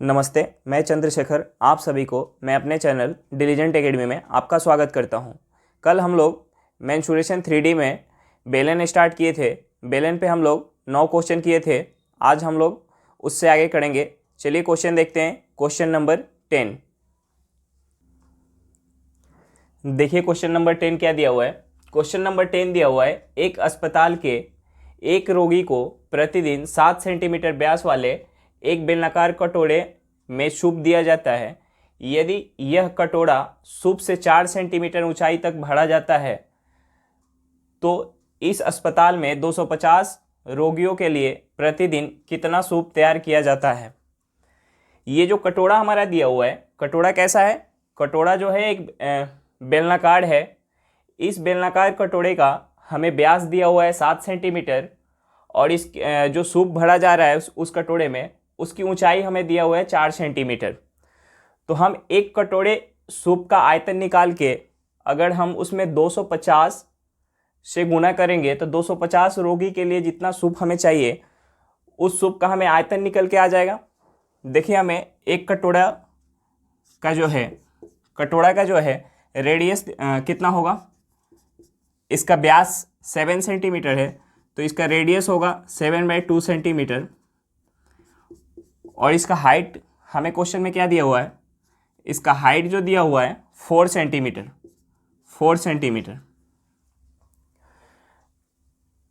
नमस्ते, मैं चंद्रशेखर आप सभी को मैं अपने चैनल डिलीजेंट एकेडमी में आपका स्वागत करता हूं। कल हम लोग मेंसुरेशन 3D में बेलन स्टार्ट किए थे। बेलन पे हम लोग 9 क्वेश्चन किए थे। आज हम लोग उससे आगे करेंगे। चलिए क्वेश्चन देखते हैं। Question number 10। देखिए क्वेश्चन नंबर 10 क्या दिया हुआ है। क्वेश्चन नंबर 10 दिया हुआ है, एक अस्पताल के एक रोगी को प्रतिदिन 7 सेंटीमीटर व्यास वाले एक बेलनाकार कटोरे में सूप दिया जाता है। यदि यह कटोरा सूप से 4 सेंटीमीटर ऊंचाई तक भरा जाता है तो इस अस्पताल में 250 रोगियों के लिए प्रतिदिन कितना सूप तैयार किया जाता है। ये जो कटोरा हमारा दिया हुआ है, कटोरा कैसा है? कटोरा जो है एक बेलनाकार है। इस बेलनाकार कटोरे का हमें व्यास दिया हुआ है 7 सेंटीमीटर और इस जो सूप भरा जा रहा है उस कटोरे में, उसकी ऊंचाई हमें दिया हुआ है 4 सेंटीमीटर। तो हम एक कटोरे सूप का आयतन निकाल के अगर हम उसमें 250 से गुना करेंगे तो 250 रोगी के लिए जितना सूप हमें चाहिए उस सूप का हमें आयतन निकल के आ जाएगा। देखिए हमें एक कटोरा का जो है रेडियस कितना होगा। इसका व्यास 7 सेंटीमीटर है तो इसका रेडियस होगा 7/2 सेंटीमीटर। और इसका हाइट हमें क्वेश्चन में क्या दिया हुआ है, इसका हाइट जो दिया हुआ है 4 सेंटीमीटर।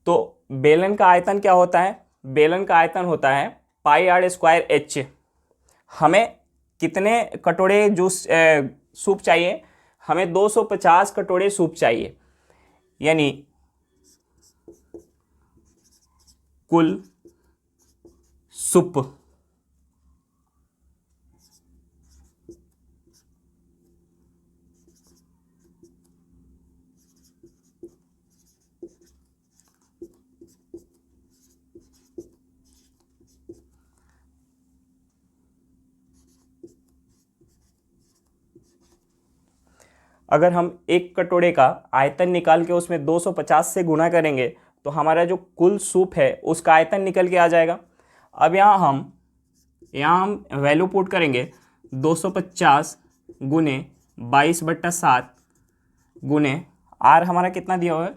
तो बेलन का आयतन क्या होता है? बेलन का आयतन होता है πr²h। हमें कितने कटोरे जूस सूप चाहिए? हमें 250 कटोरे सूप चाहिए, यानी कुल सूप अगर हम एक कटोरे का आयतन निकाल के उसमें 250 से गुणा करेंगे तो हमारा जो कुल सूप है उसका आयतन निकल के आ जाएगा। अब यहाँ हम वैल्यू पुट करेंगे 250 गुने 22/7 गुने आर हमारा कितना दिया हुआ है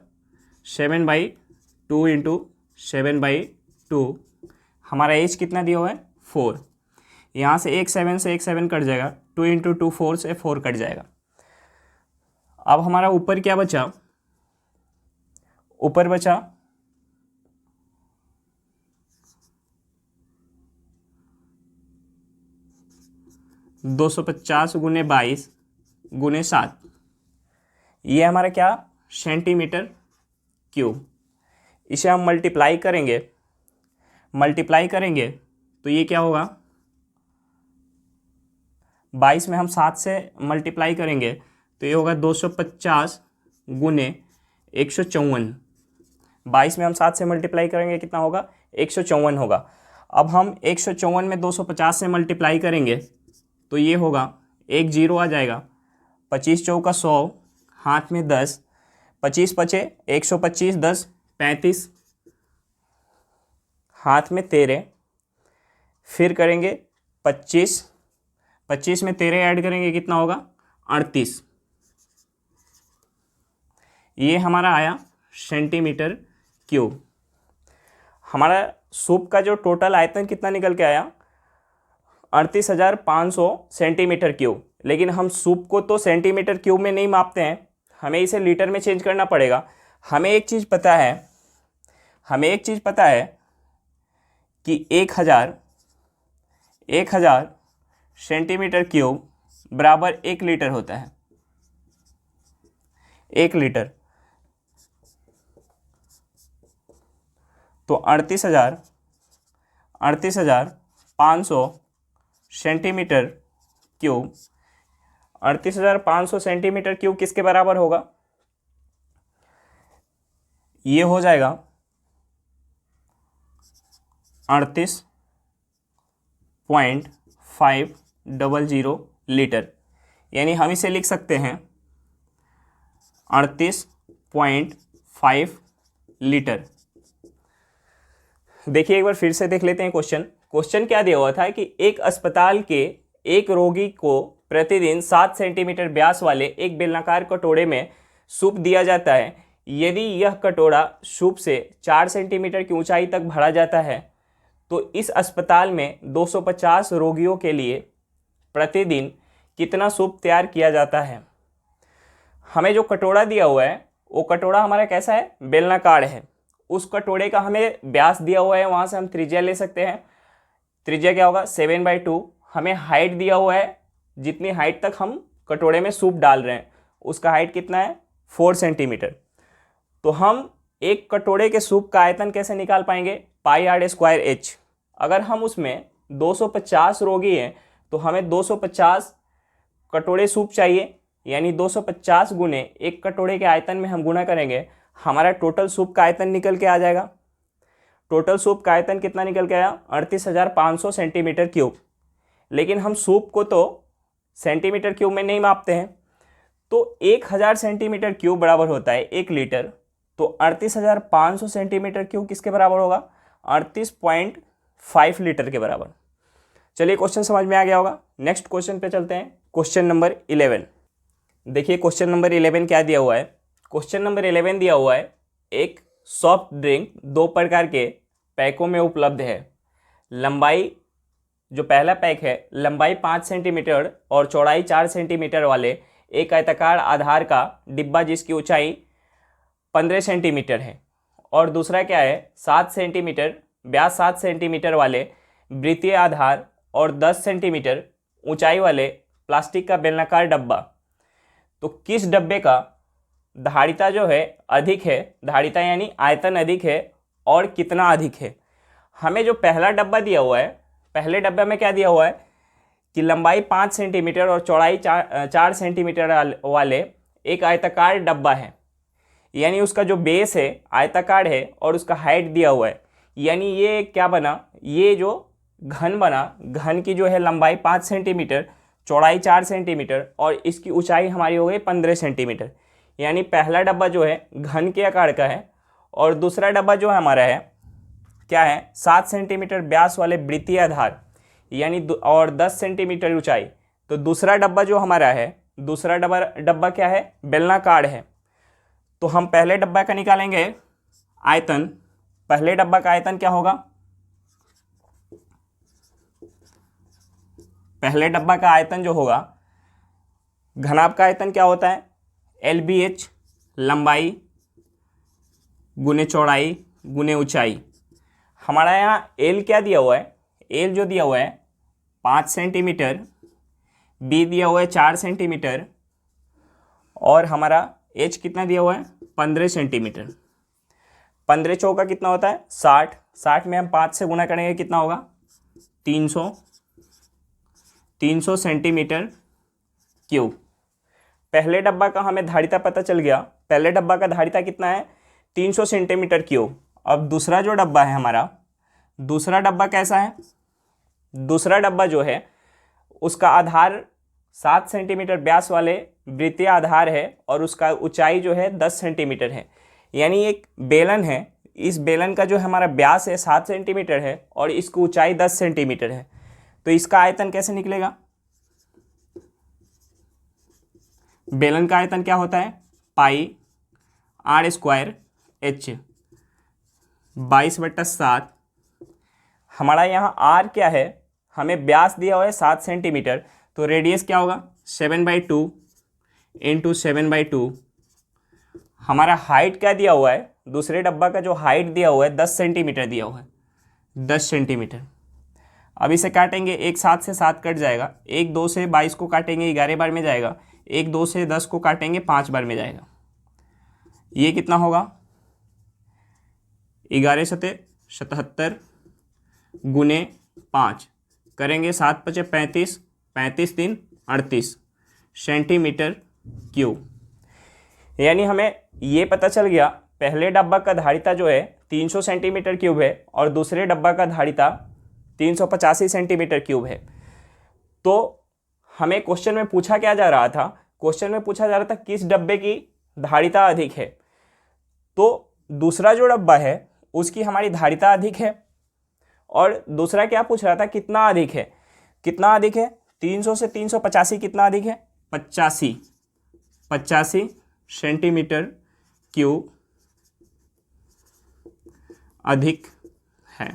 7/2 इंटू 7/2। हमारा एज कितना दिया हुआ है 4। यहाँ से एक 7 से एक 7 कट जाएगा, 2 इंटू 2 4 से 4 कट जाएगा। अब हमारा ऊपर क्या बचा? ऊपर बचा 250 गुने 22 गुने 7। ये हमारा क्या? Centimetre cube. इसे हम मल्टीप्लाई करेंगे तो ये क्या होगा? 22 में हम 7 से मल्टीप्लाई करेंगे तो ये होगा 250 गुने 154। 22 में हम 7 से मल्टीप्लाई करेंगे कितना होगा? 154 होगा। अब हम 154 में 250 से मल्टीप्लाई करेंगे तो ये होगा, एक जीरो आ जाएगा, 25 चौका 100, हाथ में 10, 25 बचे 125, 10 35, हाथ में 13, फिर करेंगे 25 में 13 ऐड करेंगे कितना होगा? 38। ये हमारा आया सेंटीमीटर क्यूब। हमारा सूप का जो टोटल आयतन कितना निकल के आया? 38,500 सेंटीमीटर क्यूब। लेकिन हम सूप को तो सेंटीमीटर क्यूब में नहीं मापते हैं, हमें इसे लीटर में चेंज करना पड़ेगा। हमें एक चीज़ पता है कि 1000 सेंटीमीटर क्यूब बराबर 1 लीटर होता है। 1 लीटर तो 38,500 सेंटीमीटर क्यूब, 38,500 सेंटीमीटर क्यूब किसके बराबर होगा? ये हो जाएगा 38.500 लीटर। यानी हम इसे लिख सकते हैं 38.5 लीटर। देखिए एक बार फिर से देख लेते हैं क्वेश्चन। क्वेश्चन क्या दिया हुआ था कि एक अस्पताल के एक रोगी को प्रतिदिन 7 सेंटीमीटर व्यास वाले एक बेलनाकार कटोरे में सूप दिया जाता है। यदि यह कटोरा सूप से 4 सेंटीमीटर की ऊंचाई तक भरा जाता है तो इस अस्पताल में 250 रोगियों के लिए प्रतिदिन कितना सूप तैयार किया जाता है। हमें जो कटोरा दिया हुआ है वो कटोरा हमारा कैसा है, बेलनाकार है। उस कटोरे का हमें व्यास दिया हुआ है, वहाँ से हम त्रिज्या ले सकते हैं। त्रिज्या क्या होगा, 7/2। हमें हाइट दिया हुआ है, जितनी हाइट तक हम कटोरे में सूप डाल रहे हैं उसका हाइट कितना है, 4 सेंटीमीटर। तो हम एक कटोरे के सूप का आयतन कैसे निकाल पाएंगे, πr²h। अगर हम उसमें 250 रोगी हैं तो हमें 250 कटोरे सूप चाहिए, यानी 250 गुने एक कटोरे के आयतन में हम गुना करेंगे, हमारा टोटल सूप का आयतन निकल के आ जाएगा। टोटल सूप का आयतन कितना निकल के आया, 38,500 सेंटीमीटर क्यूब। लेकिन हम सूप को तो सेंटीमीटर क्यूब में नहीं मापते हैं, तो 1000 सेंटीमीटर क्यूब बराबर होता है 1 लीटर। तो 38,500 सेंटीमीटर क्यूब किसके बराबर होगा, 38.5 लीटर के बराबर। चलिए क्वेश्चन समझ में आ गया होगा। नेक्स्ट क्वेश्चन पे चलते हैं, क्वेश्चन नंबर 11। देखिए क्वेश्चन नंबर 11 क्या दिया हुआ है। क्वेश्चन नंबर 11 दिया हुआ है, एक सॉफ्ट ड्रिंक 2 प्रकार के पैकों में उपलब्ध है। लंबाई, जो पहला पैक है, लंबाई 5 सेंटीमीटर और चौड़ाई 4 सेंटीमीटर वाले एक आयताकार आधार का डिब्बा जिसकी ऊंचाई 15 सेंटीमीटर है। और दूसरा क्या है, 7 सेंटीमीटर व्यास 7 सेंटीमीटर वाले वृत्तीय आधार और 10 सेंटीमीटर ऊंचाई वाले प्लास्टिक का बेलनाकार डब्बा। तो किस डब्बे का धारिता जो है अधिक है, धारिता यानी आयतन अधिक है और कितना अधिक है। हमें जो पहला डब्बा दिया हुआ है, पहले डब्बे में क्या दिया हुआ है कि लंबाई 5 सेंटीमीटर और चौड़ाई 4 सेंटीमीटर वाले एक आयताकार डब्बा है, यानी उसका जो बेस है आयताकार है और उसका हाइट दिया हुआ है। यानी ये क्या बना, ये जो घन बना, घन की जो है लंबाई 5 सेंटीमीटर, चौड़ाई 4 सेंटीमीटर और इसकी ऊंचाई हमारी हो गई 15 सेंटीमीटर। यानी पहला डब्बा जो है घन के आकार का है और दूसरा डब्बा जो हमारा है क्या है, 7 सेंटीमीटर व्यास वाले वृत्तीय आधार यानी और 10 सेंटीमीटर ऊंचाई। तो दूसरा डब्बा जो हमारा है, दूसरा डब्बा क्या है, बेलनाकार है। तो हम पहले डब्बा का निकालेंगे आयतन। पहले डब्बा का आयतन क्या होगा, पहले डब्बा का आयतन जो होगा, घनाभ का आयतन क्या होता है, LBH, लंबाई गुने चौड़ाई गुने ऊंचाई। हमारा यहाँ L क्या दिया हुआ है, L जो दिया हुआ है 5 सेंटीमीटर, B दिया हुआ है 4 सेंटीमीटर और हमारा H कितना दिया हुआ है, 15 सेंटीमीटर। 15 चौका कितना होता है, 60। 60 में हम 5 से गुना करेंगे कितना होगा, 300 सेंटीमीटर क्यूब। पहले डब्बा का हमें धारिता पता चल गया, पहले डब्बा का धारिता कितना है, 300 सेंटीमीटर क्यूब। अब दूसरा जो डब्बा है हमारा, दूसरा डब्बा कैसा है, दूसरा डब्बा जो है उसका आधार 7 सेंटीमीटर व्यास वाले वृत्तीय आधार है और उसका ऊंचाई जो है 10 सेंटीमीटर है। यानी एक बेलन है, इस बेलन का जो हमारा व्यास है 7 सेंटीमीटर है और इसकी ऊंचाई 10 सेंटीमीटर है। तो इसका आयतन कैसे निकलेगा, बेलन का आयतन क्या होता है, πr² h 22/7। हमारा यहाँ r क्या है, हमें व्यास दिया हुआ है 7 सेंटीमीटर, तो रेडियस क्या होगा, 7/2 × 7/2। हमारा हाइट क्या दिया हुआ है, दूसरे डब्बा का जो हाइट दिया हुआ है 10 सेंटीमीटर दिया हुआ है, 10 सेंटीमीटर। अब इसे काटेंगे, एक 7 से 7 कट जाएगा, 1 2 से 22 को काटेंगे 11 बार में जाएगा, 1 2 से 10 को काटेंगे 5 बार में जाएगा। ये कितना होगा, 11 × 77 गुने 5 करेंगे, 7 × 5 = 35, 35 × 3 = 38 सेंटीमीटर क्यूब। यानी हमें ये पता चल गया, पहले डब्बा का धारिता जो है 300 सेंटीमीटर क्यूब है और दूसरे डब्बा का धारिता 385 सेंटीमीटर क्यूब है। तो हमें क्वेश्चन में पूछा क्या जा रहा था, क्वेश्चन में पूछा जा रहा था किस डब्बे की धारिता अधिक है। तो दूसरा जो डब्बा है उसकी हमारी धारिता अधिक है और दूसरा क्या पूछ रहा था, कितना अधिक है, कितना अधिक है 300 से 385 कितना अधिक है, 85 सेंटीमीटर क्यूब अधिक है।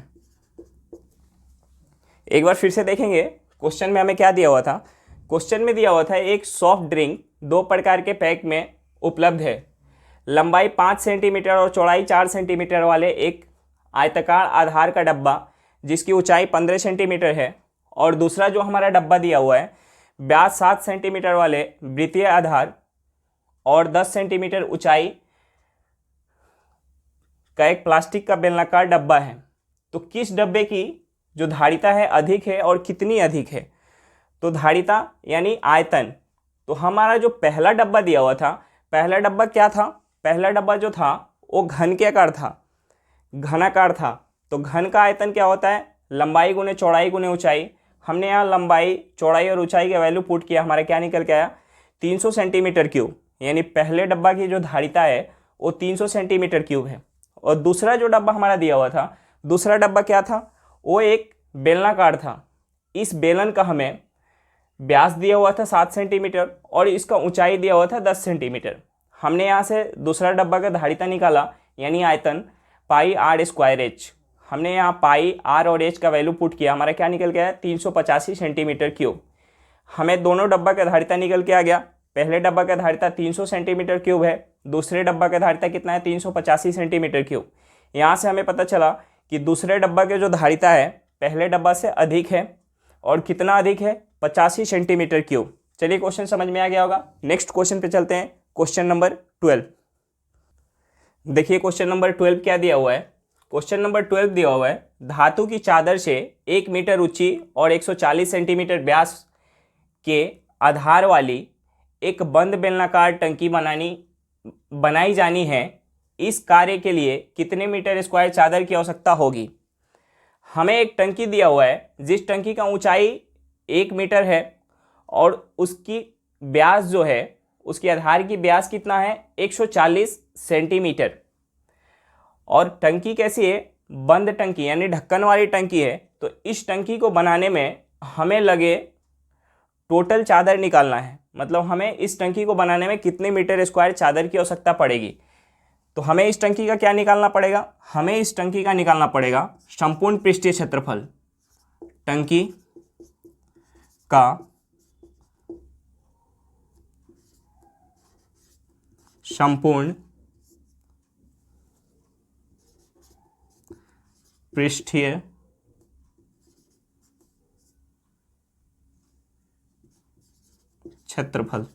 एक बार फिर से देखेंगे क्वेश्चन में हमें क्या दिया हुआ था। क्वेश्चन में दिया हुआ था एक सॉफ्ट ड्रिंक 2 प्रकार के पैक में उपलब्ध है। लंबाई 5 सेंटीमीटर और चौड़ाई 4 सेंटीमीटर वाले एक आयताकार आधार का डब्बा जिसकी ऊंचाई 15 सेंटीमीटर है, और दूसरा जो हमारा डब्बा दिया हुआ है व्यास 7 सेंटीमीटर वाले वृत्तीय आधार और 10 सेंटीमीटर ऊंचाई का एक प्लास्टिक का बेलनाकार डब्बा है। तो किस डब्बे की जो धारिता है अधिक है और कितनी अधिक है। तो धारिता यानी आयतन, तो हमारा जो पहला डब्बा दिया हुआ था, पहला डब्बा क्या था, पहला डब्बा जो था वो घन के आकार था, घनाकार था। तो घन का आयतन क्या होता है, लंबाई गुने चौड़ाई गुने ऊंचाई। हमने यहाँ लंबाई चौड़ाई और ऊंचाई का वैल्यू पुट किया, हमारा क्या निकल के आया 300 सेंटीमीटर क्यूब, यानी पहले डब्बा की जो धारिता है वो 300 सेंटीमीटर क्यूब है। और दूसरा जो डब्बा हमारा दिया हुआ था, दूसरा डब्बा क्या था, वो एक बेलनाकार था। इस बेलन का हमें व्यास दिया हुआ था 7 सेंटीमीटर और इसका ऊंचाई दिया हुआ था 10 सेंटीमीटर। हमने यहाँ से दूसरा डब्बा का धारिता निकाला यानी आयतन पाई आर स्क्वायर एच। हमने यहाँ पाई आर और एच का वैल्यू पुट किया, हमारा क्या निकल गया 385 सेंटीमीटर क्यूब। हमें दोनों डब्बा का धारिता निकल के आ गया। पहले डब्बा का धारिता 300 सेंटीमीटर क्यूब है, दूसरे डब्बा का धारिता कितना है 385 सेंटीमीटर क्यूब। यहाँ से हमें पता चला कि दूसरे डब्बा के जो धारिता है पहले डब्बा से अधिक है, और कितना अधिक है 85 सेंटीमीटर क्यूब। चलिए क्वेश्चन समझ में आ गया होगा। नेक्स्ट क्वेश्चन पे चलते हैं, क्वेश्चन नंबर 12। देखिए क्वेश्चन नंबर 12 क्या दिया हुआ है। क्वेश्चन नंबर 12 दिया हुआ है धातु की चादर से 1 मीटर ऊंची और 140 सेंटीमीटर व्यास के आधार वाली एक बंद बेलनाकार टंकी बनाई जानी है। इस कार्य के लिए कितने मीटर स्क्वायर चादर की आवश्यकता होगी। हमें एक टंकी दिया हुआ है जिस टंकी का ऊंचाई 1 मीटर है और उसकी व्यास जो है, उसके आधार की व्यास कितना है 140 सेंटीमीटर। और टंकी कैसी है, बंद टंकी यानी ढक्कन वाली टंकी है। तो इस टंकी को बनाने में हमें लगे टोटल चादर निकालना है, मतलब हमें इस टंकी को बनाने में कितने मीटर स्क्वायर चादर की आवश्यकता पड़ेगी। तो हमें इस टंकी का क्या निकालना पड़ेगा, हमें इस टंकी का निकालना पड़ेगा संपूर्ण पृष्ठीय क्षेत्रफल। टंकी का संपूर्ण पृष्ठीय क्षेत्रफल।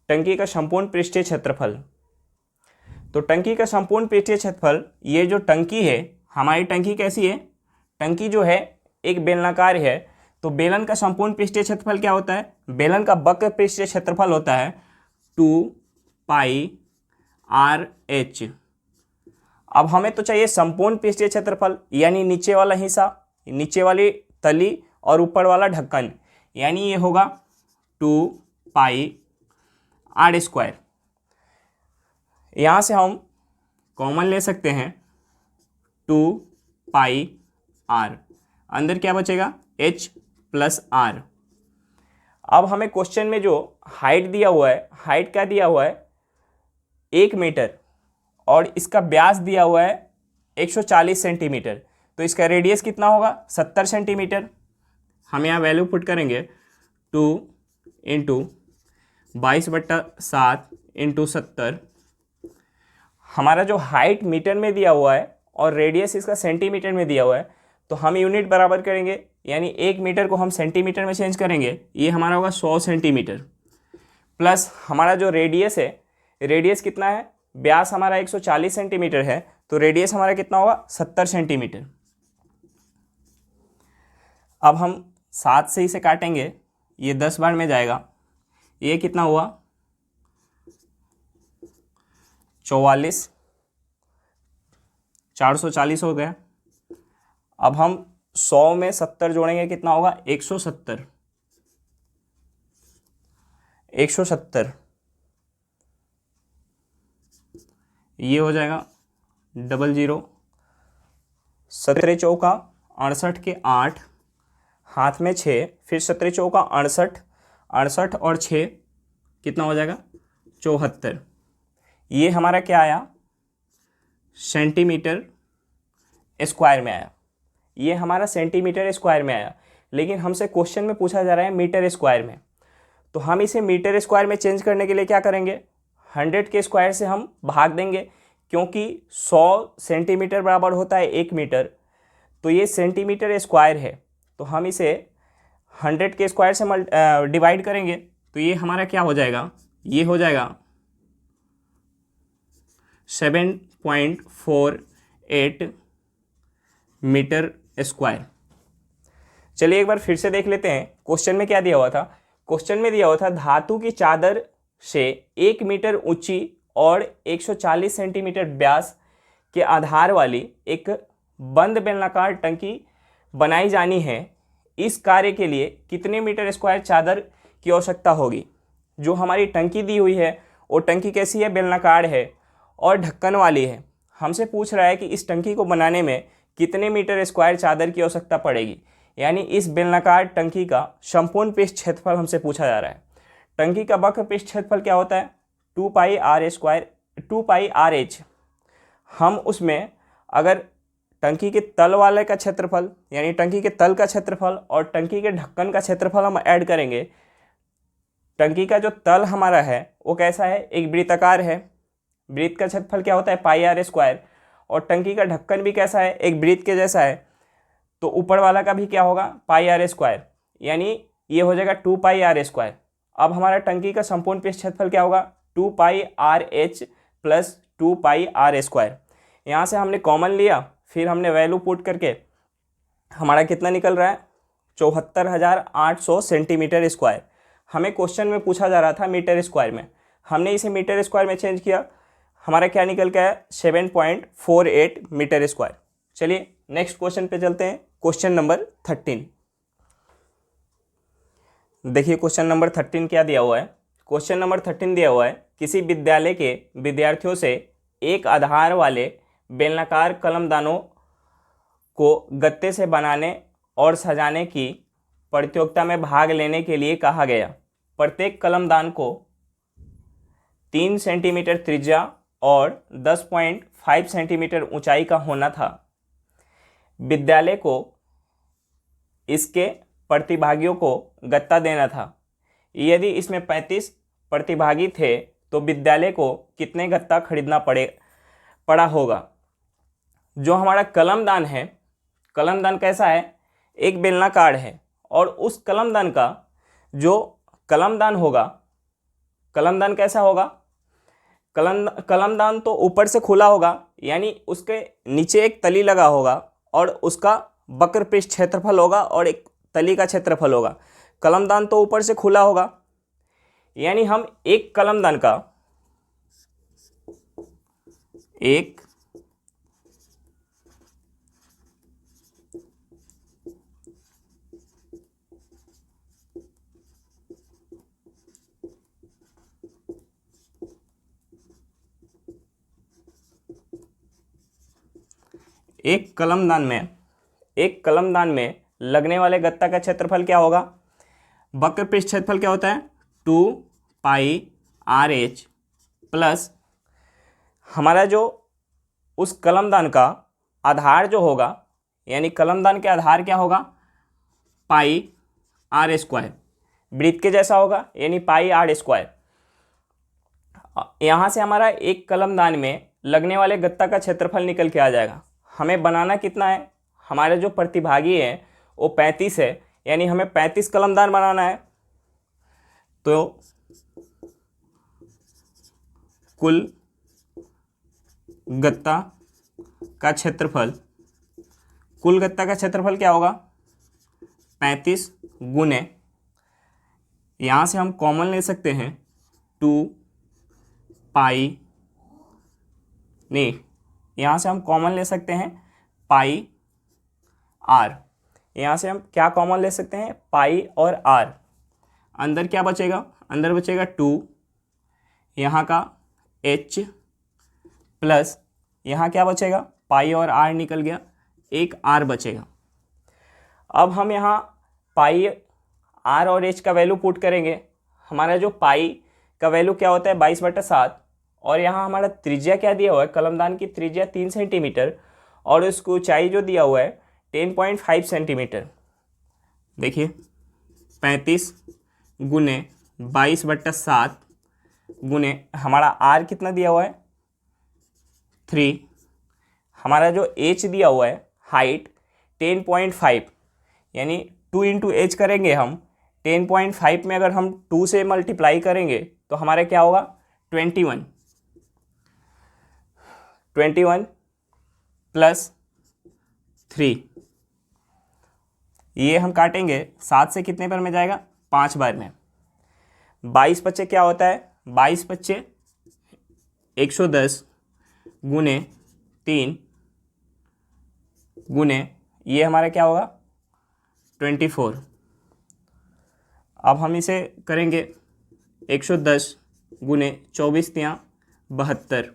टंकी का संपूर्ण पृष्ठीय क्षेत्रफल। तो टंकी का संपूर्ण पृष्ठीय क्षेत्रफल, ये जो टंकी है हमारी टंकी कैसी है, टंकी जो है एक बेलनाकार है। तो बेलन का संपूर्ण पृष्ठीय क्षेत्रफल क्या होता है, बेलन का वक्र पृष्ठीय क्षेत्रफल होता है 2 पाई आर एच। अब हमें तो चाहिए संपूर्ण पृष्ठीय क्षेत्रफल, यानी नीचे वाला हिस्सा, नीचे वाली तली और ऊपर वाला ढक्कन, यानी ये होगा 2 पाई आर स्क्वायर। यहाँ से हम कॉमन ले सकते हैं 2 पाई आर, अंदर क्या बचेगा h प्लस आर। अब हमें क्वेश्चन में जो हाइट दिया हुआ है, हाइट क्या दिया हुआ है 1 मीटर और इसका व्यास दिया हुआ है 140 सेंटीमीटर। तो इसका रेडियस कितना होगा 70 सेंटीमीटर। हम यहाँ वैल्यू पुट करेंगे 2 इंटू 22/7 इंटू 70। हमारा जो हाइट मीटर में दिया हुआ है और रेडियस इसका सेंटीमीटर में दिया हुआ है, तो हम यूनिट बराबर करेंगे, यानी 1 मीटर को हम सेंटीमीटर में चेंज करेंगे, ये हमारा होगा 100 सेंटीमीटर। प्लस हमारा जो रेडियस है, रेडियस कितना है, व्यास हमारा 140 सेंटीमीटर है, तो रेडियस हमारा कितना होगा 70 सेंटीमीटर। अब हम 7 से इसे काटेंगे, ये 10 बार में जाएगा, ये कितना हुआ 44, 440 हो गया। अब हम 100 में 70 जोड़ेंगे, कितना होगा 170, 170 ये हो जाएगा 00, 17 चौका 68 के 8, हाथ में 6, फिर 17 चौका 68, 68 और 6 कितना हो जाएगा 74। ये हमारा क्या आया सेंटीमीटर स्क्वायर में आया, ये हमारा सेंटीमीटर स्क्वायर में आया। लेकिन हमसे क्वेश्चन में पूछा जा रहा है मीटर स्क्वायर में, तो हम इसे मीटर स्क्वायर में चेंज करने के लिए क्या करेंगे 100 के स्क्वायर से हम भाग देंगे, क्योंकि 100 सेंटीमीटर बराबर होता है 1 मीटर, तो ये सेंटीमीटर स्क्वायर है, तो हम इसे 100 के स्क्वायर से डिवाइड करेंगे, तो ये हमारा क्या हो जाएगा, ये हो जाएगा 7.48 मीटर स्क्वायर। चलिए एक बार फिर से देख लेते हैं क्वेश्चन में क्या दिया हुआ था। क्वेश्चन में दिया हुआ था धातु की चादर से 1 मीटर ऊंची और 140 सेंटीमीटर व्यास के आधार वाली एक बंद बेलनाकार टंकी बनाई जानी है। इस कार्य के लिए कितने मीटर स्क्वायर चादर की आवश्यकता होगी। जो हमारी टंकी दी हुई है वो टंकी कैसी है, बेलनाकार है और ढक्कन वाली है। हमसे पूछ रहा है कि इस टंकी को बनाने में कितने मीटर स्क्वायर चादर की आवश्यकता पड़ेगी, यानी इस बेलनाकार टंकी का संपूर्ण पृष्ठ क्षेत्रफल हमसे पूछा जा रहा है। टंकी का वक्र पृष्ठ क्षेत्रफल क्या होता है 2 पाई आर एच। हम उसमें अगर टंकी के तल वाले का क्षेत्रफल यानी टंकी के तल का क्षेत्रफल और टंकी के ढक्कन का क्षेत्रफल हम ऐड करेंगे। टंकी का जो तल हमारा है वो कैसा है, एक वृत्ताकार है, वृत्त का क्षेत्रफल क्या होता है पाई आर स्क्वायर, और टंकी का ढक्कन भी कैसा है, एक वृत्त के जैसा है, तो ऊपर वाला का भी क्या होगा पाई आर स्क्वायर, यानी ये हो जाएगा 2 पाई आर स्क्वायर। अब हमारा टंकी का संपूर्ण पृष्ठ क्षेत्रफल क्या होगा 2 pi r h plus 2 pi r square. यहाँ से हमने कॉमन लिया, फिर हमने वैल्यू पुट करके हमारा कितना निकल रहा है 74,800 सेंटीमीटर स्क्वायर। हमें क्वेश्चन में पूछा जा रहा था मीटर स्क्वायर में, हमने इसे मीटर स्क्वायर में चेंज किया, हमारा क्या निकल के आया 7.48 मीटर स्क्वायर। चलिए नेक्स्ट क्वेश्चन पे चलते हैं, क्वेश्चन नंबर 13। देखिए क्वेश्चन नंबर 13 क्या दिया हुआ है। क्वेश्चन नंबर 13 दिया हुआ है किसी विद्यालय के विद्यार्थियों से एक आधार वाले बेलनाकार कलमदानों को गत्ते से बनाने और सजाने की प्रतियोगिता में भाग लेने के लिए कहा गया। प्रत्येक कलमदान को 3 सेंटीमीटर त्रिज्या और 10.5 सेंटीमीटर ऊंचाई का होना था। विद्यालय को इसके प्रतिभागियों को गत्ता देना था। यदि इसमें 35 प्रतिभागी थे तो विद्यालय को कितने गत्ता खरीदना पड़ा होगा। जो हमारा कलमदान है, कलमदान कैसा है, एक बेलनाकार है, और उस कलमदान का जो कलमदान होगा, कलमदान कैसा होगा, कलमदान तो ऊपर से खुला होगा, यानी उसके नीचे एक तली लगा होगा और उसका वक्र पृष्ठ क्षेत्रफल होगा और एक तली का क्षेत्रफल होगा। कलमदान तो ऊपर से खुला होगा, यानी हम एक कलमदान का एक कलमदान में लगने वाले गत्ता का क्षेत्रफल क्या होगा, वक्र पृष्ठ क्षेत्रफल क्या होता है 2 पाई आर एच प्लस हमारा जो उस कलमदान का आधार जो होगा, यानी कलमदान के आधार क्या होगा पाई आर स्क्वायर, वृत्त के जैसा होगा यानी पाई आर स्क्वायर। यहाँ से हमारा एक कलमदान में लगने वाले गत्ता का क्षेत्रफल निकल के आ जाएगा। हमें बनाना कितना है, हमारे जो प्रतिभागी हैं वो 35 है, यानी हमें 35 कलमदान बनाना है। तो कुल गत्ता का क्षेत्रफल, कुल गत्ता का क्षेत्रफल क्या होगा 35 गुने, यहाँ से हम कॉमन ले सकते हैं 2 पाई, नहीं यहाँ से हम कॉमन ले सकते हैं पाई आर, यहाँ से हम क्या कॉमन ले सकते हैं पाई और आर। अंदर क्या बचेगा, अंदर बचेगा 2, यहाँ का h प्लस यहाँ क्या बचेगा, पाई और आर निकल गया, एक आर बचेगा। अब हम यहाँ पाई आर और एच का वैल्यू पुट करेंगे। हमारा जो पाई का वैल्यू क्या होता है 22/7, और यहाँ हमारा त्रिज्या क्या दिया हुआ है, कलमदान की त्रिज्या 3 सेंटीमीटर और उसकी ऊंचाई जो दिया हुआ है 10.5 सेंटीमीटर। देखिए 35 गुने 22/7 गुने हमारा आर कितना दिया हुआ है 3, हमारा जो एच दिया हुआ है हाइट 10.5, यानी 2 इंटू एच करेंगे हम, 10.5 में अगर हम 2 से मल्टीप्लाई करेंगे तो हमारा क्या होगा 21 प्लस 3, ये हम काटेंगे 7 से कितने बार में जाएगा 5 बार में। 22 क्या होता है, 22 110 गुने 3 गुने ये हमारा क्या होगा 24। अब हम इसे करेंगे 110 गुने 24 तियाँ 72।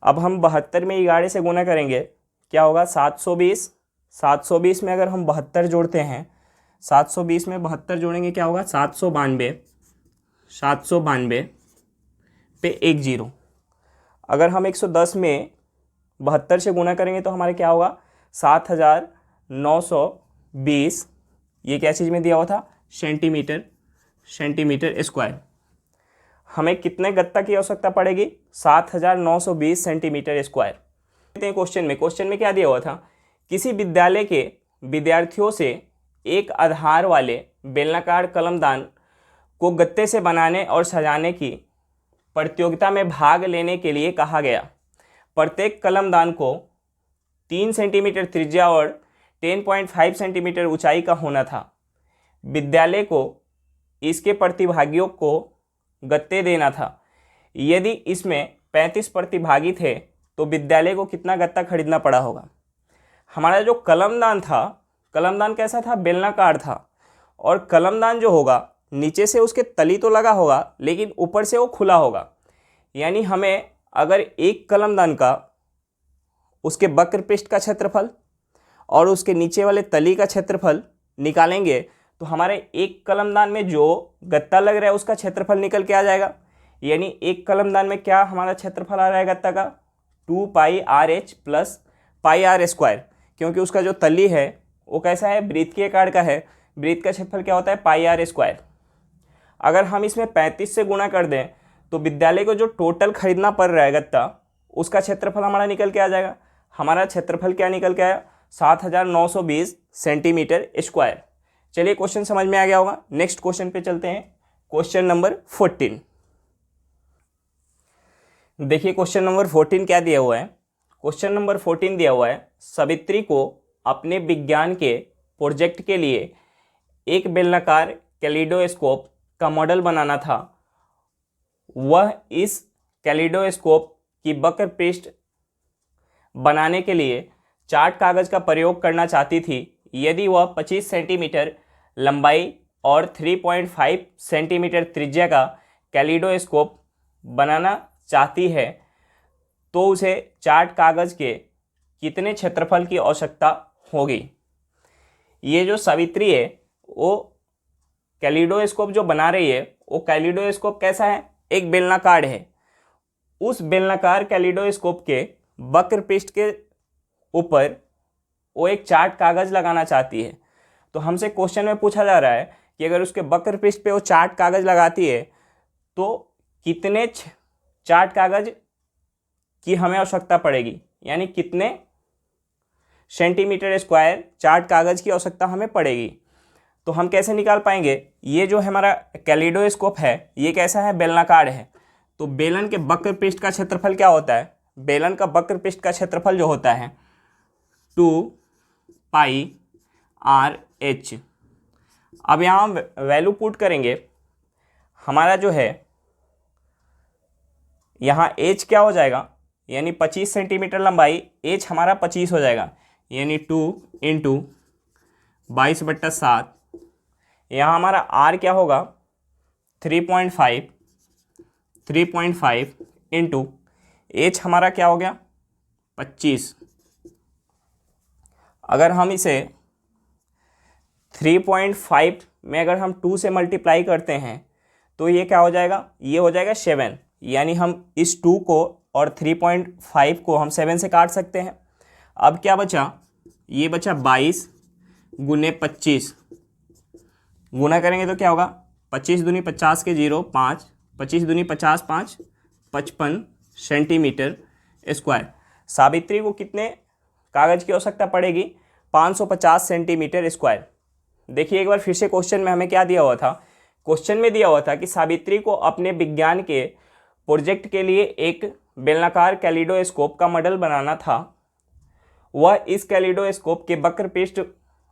अब हम 72 में 11 से गुना करेंगे, क्या होगा 720। 720 में अगर हम 72 जोड़ते हैं, 720 में 72 जोड़ेंगे क्या होगा 792 पे 1 0। अगर हम 110 में 72 से गुना करेंगे तो हमारे क्या होगा 7920, ये क्या चीज़ में दिया हुआ था सेंटीमीटर स्क्वायर। हमें कितने गत्ता की आवश्यकता पड़ेगी 7920 सेंटीमीटर स्क्वायर। क्वेश्चन में क्या दिया हुआ था, किसी विद्यालय के विद्यार्थियों से एक आधार वाले बेलनाकार कलमदान को गत्ते से बनाने और सजाने की प्रतियोगिता में भाग लेने के लिए कहा गया। प्रत्येक कलमदान को 3 सेंटीमीटर त्रिज्या और 10.5 सेंटीमीटर ऊंचाई का होना था। विद्यालय को इसके प्रतिभागियों को गत्ते देना था। यदि इसमें 35 प्रतिभागी थे तो विद्यालय को कितना गत्ता खरीदना पड़ा होगा। हमारा जो कलमदान था, कलमदान कैसा था बेलनाकार था, और कलमदान जो होगा नीचे से उसके तली तो लगा होगा लेकिन ऊपर से वो खुला होगा। यानी हमें अगर एक कलमदान का उसके वक्र पृष्ठ का क्षेत्रफल और उसके नीचे वाले तली का क्षेत्रफल निकालेंगे तो हमारे एक कलमदान में जो गत्ता लग रहा है उसका क्षेत्रफल निकल के आ जाएगा। यानी एक कलमदान में क्या हमारा क्षेत्रफल आ रहा है गत्ता का 2 pi r h plus pi r square, क्योंकि उसका जो तली है वो कैसा है वृत्त के आकार का है। वृत्त का क्षेत्रफल क्या होता है पाई आर स्क्वायर। अगर हम इसमें 35 से गुणा कर दें तो विद्यालय को जो टोटल खरीदना पड़ रहा है गत्ता उसका क्षेत्रफल हमारा निकल के आ जाएगा। हमारा क्षेत्रफल क्या निकल के आया 7920 सेंटीमीटर स्क्वायर। चलिए क्वेश्चन समझ में आ गया होगा। नेक्स्ट क्वेश्चन पे चलते हैं, क्वेश्चन नंबर 14। देखिए क्वेश्चन नंबर 14 क्या दिया हुआ है। क्वेश्चन नंबर 14 दिया हुआ है, सावित्री को अपने विज्ञान के प्रोजेक्ट के लिए एक बेलनाकार कैलिडोस्कोप का मॉडल बनाना था। वह इस कैलिडोस्कोप की वक्र पृष्ठ बनाने के लिए चार्ट कागज का प्रयोग करना चाहती थी। यदि वह 25 सेंटीमीटर लंबाई और 3.5 सेंटीमीटर त्रिज्या का कैलिडोस्कोप बनाना चाहती है तो उसे चार्ट कागज के कितने क्षेत्रफल की आवश्यकता होगी। ये जो सावित्री है वो कैलिडोस्कोप जो बना रही है वो कैलिडोस्कोप कैसा है एक बेलनाकार है। उस बेलनाकार कैलिडोस्कोप के वक्र पृष्ठ के ऊपर वो एक चार्ट कागज लगाना चाहती है। तो हमसे क्वेश्चन में पूछा जा रहा है कि अगर उसके वक्र पृष्ठ पे वो चार्ट कागज लगाती है तो कितने चार्ट कागज की हमें आवश्यकता पड़ेगी, यानी कितने सेंटीमीटर स्क्वायर चार्ट कागज की आवश्यकता हमें पड़ेगी। तो हम कैसे निकाल पाएंगे, ये जो हमारा कैलिडोस्कोप है ये कैसा है बेलनाकार है। तो बेलन के वक्र पृष्ठ का क्षेत्रफल क्या होता है, बेलन का वक्र पृष्ठ का क्षेत्रफल जो होता है 2 पाई आर एच। अब यहाँ वैल्यू पुट करेंगे, हमारा जो है यहाँ एच क्या हो जाएगा, यानी 25 सेंटीमीटर लंबाई, एच हमारा 25 हो जाएगा, यानी 2 इंटू 22/7। यहाँ हमारा आर क्या होगा 3.5 इंटू एच हमारा क्या हो गया 25, अगर हम इसे 3.5 में अगर हम 2 से मल्टीप्लाई करते हैं तो ये क्या हो जाएगा, ये हो जाएगा 7। यानी हम इस 2 को और 3.5 को हम 7 से काट सकते हैं। अब क्या बचा, ये बचा 22 गुने 25, गुना करेंगे तो क्या होगा, 25 दूनी 50 के 0, 5, 25 दूनी 50, 5, 55 सेंटीमीटर स्क्वायर। सावित्री को कितने कागज़ की आवश्यकता पड़ेगी, 550 सेंटीमीटर स्क्वायर। देखिए एक बार फिर से क्वेश्चन में हमें क्या दिया हुआ था, क्वेश्चन में दिया हुआ था कि सावित्री को अपने विज्ञान के प्रोजेक्ट के लिए एक बेलनाकार कैलिडोस्कोप का मॉडल बनाना था। वह इस कैलिडोस्कोप के वक्र पृष्ठ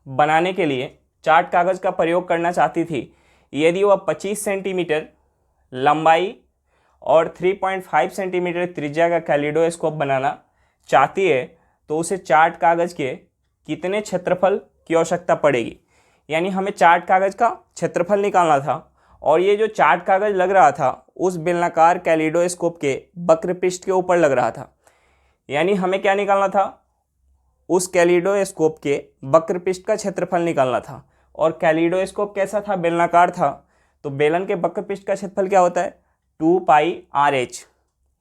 बनाने के लिए चार्ट कागज़ का प्रयोग करना चाहती थी। यदि वह 25 सेंटीमीटर लंबाई और 3.5 सेंटीमीटर त्रिज्या का कैलिडोस्कोप बनाना चाहती है तो उसे चार्ट कागज़ के कितने क्षेत्रफल की आवश्यकता पड़ेगी। यानी हमें चार्ट कागज़ का क्षेत्रफल निकालना था और ये जो चार्ट कागज़ लग रहा था उस बेलनाकार कैलिडोस्कोप के वक्र पृष्ठ के ऊपर लग रहा था। यानी हमें क्या निकालना था, उस कैलिडोस्कोप के वक्र पृष्ठ का क्षेत्रफल निकालना था। और कैलिडोस्कोप कैसा था, बेलनाकार था, तो बेलन के वक्र पृष्ठ का क्षेत्रफल क्या होता है, 2πr/h।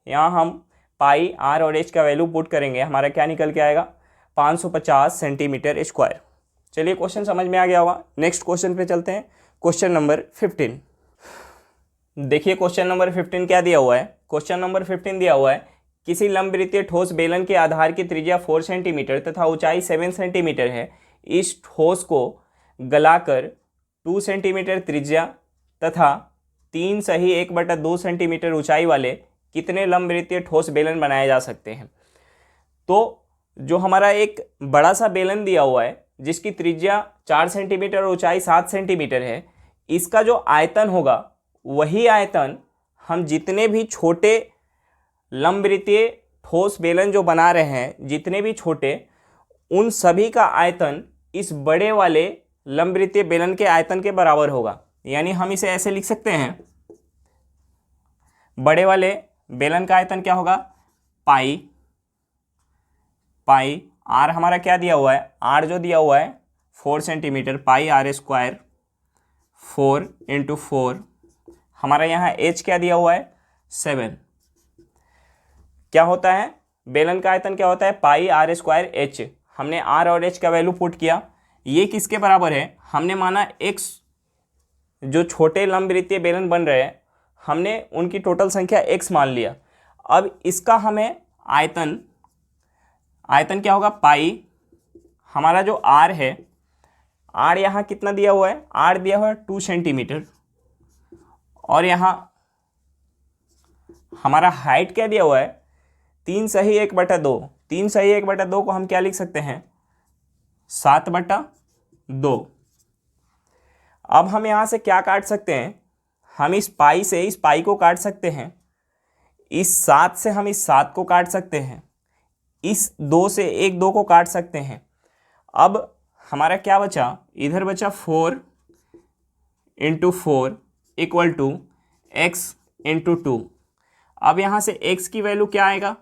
यहाँ हम पाई, आर और एच का वैल्यू पुट करेंगे, हमारा क्या निकल के आएगा, 550 सेंटीमीटर स्क्वायर। चलिए क्वेश्चन समझ में आ गया होगा। नेक्स्ट क्वेश्चन पे चलते हैं, क्वेश्चन नंबर 15। देखिए क्वेश्चन नंबर 15 क्या दिया हुआ है। क्वेश्चन नंबर 15 दिया हुआ है, किसी लंबवृत्तीय ठोस बेलन के आधार की त्रिज्या 4 सेंटीमीटर तथा ऊंचाई 7 सेंटीमीटर है। इस ठोस को गलाकर 2 सेंटीमीटर त्रिज्या तथा 3 सही 1/2 सेंटीमीटर ऊंचाई वाले कितने लंबवृत्तीय ठोस बेलन बनाए जा सकते हैं। तो जो हमारा एक बड़ा सा बेलन दिया हुआ है जिसकी त्रिज्या 4 सेंटीमीटर और ऊंचाई 7 सेंटीमीटर है, इसका जो आयतन होगा वही आयतन हम जितने भी छोटे लंबवृत्तीय ठोस बेलन जो बना रहे हैं, जितने भी छोटे, उन सभी का आयतन इस बड़े वाले लंबवृत्तीय बेलन के आयतन के बराबर होगा। यानी हम इसे ऐसे लिख सकते हैं, बड़े वाले बेलन का आयतन क्या होगा, पाई आर हमारा क्या दिया हुआ है, आर जो दिया हुआ है 4 सेंटीमीटर, पाई आर स्क्वायर 4 × 4। हमारा यहाँ एच क्या दिया हुआ है, 7। क्या होता है, बेलन का आयतन क्या होता है, पाई आर स्क्वायर एच। हमने आर और एच का वैल्यू पुट किया, ये किसके बराबर है, हमने माना एक्स जो छोटे लंबवृत्तीय बेलन बन रहे हैं, हमने उनकी टोटल संख्या एक्स मान लिया। अब इसका हमें आयतन क्या होगा, पाई, हमारा जो आर है, आर यहाँ कितना दिया हुआ है, आर दिया हुआ है 2 सेंटीमीटर, और यहाँ हमारा हाइट क्या दिया हुआ है, 3 सही 1/2। 3 सही 1/2 को हम क्या लिख सकते हैं, 7/2। अब हम यहाँ से क्या काट सकते हैं, हम इस पाई से इस पाई को काट सकते हैं, इस 7 से हम इस 7 को काट सकते हैं, इस 2 से एक 2 को काट सकते हैं। अब हमारा क्या बचा, इधर बचा 4 × 4 = x × 2। अब यहाँ से x की वैल्यू क्या आएगा,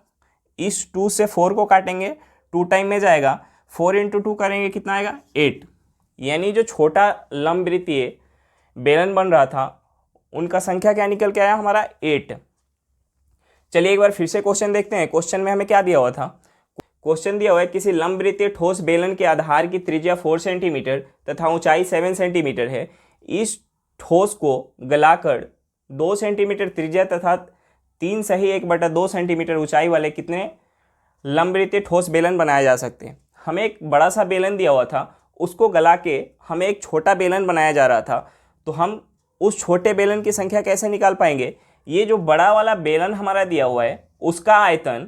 इस 2 से 4 को काटेंगे, 2 टाइम में जाएगा, 4 × 2 करेंगे कितना आएगा, 8। यानी जो छोटा लंबवृत्तीय बेलन बन रहा था उनका संख्या क्या निकल के आया, हमारा 8। चलिए एक बार फिर से क्वेश्चन देखते हैं। क्वेश्चन में हमें क्या दिया हुआ था, क्वेश्चन दिया हुआ है, किसी लंबवृत्तीय ठोस बेलन के आधार की त्रिज्या 4 सेंटीमीटर तथा ऊंचाई 7 सेंटीमीटर है। इस ठोस को गलाकर 2 सेंटीमीटर त्रिज्या तथा 3 सही 1/2 सेंटीमीटर ऊंचाई वाले कितने लंबवृत्तीय ठोस बेलन बनाए जा सकते हैं। हमें एक बड़ा सा बेलन दिया हुआ था, उसको गला के हमें एक छोटा बेलन बनाया जा रहा था, तो हम उस छोटे बेलन की संख्या कैसे निकाल पाएंगे। ये जो बड़ा वाला बेलन हमारा दिया हुआ है उसका आयतन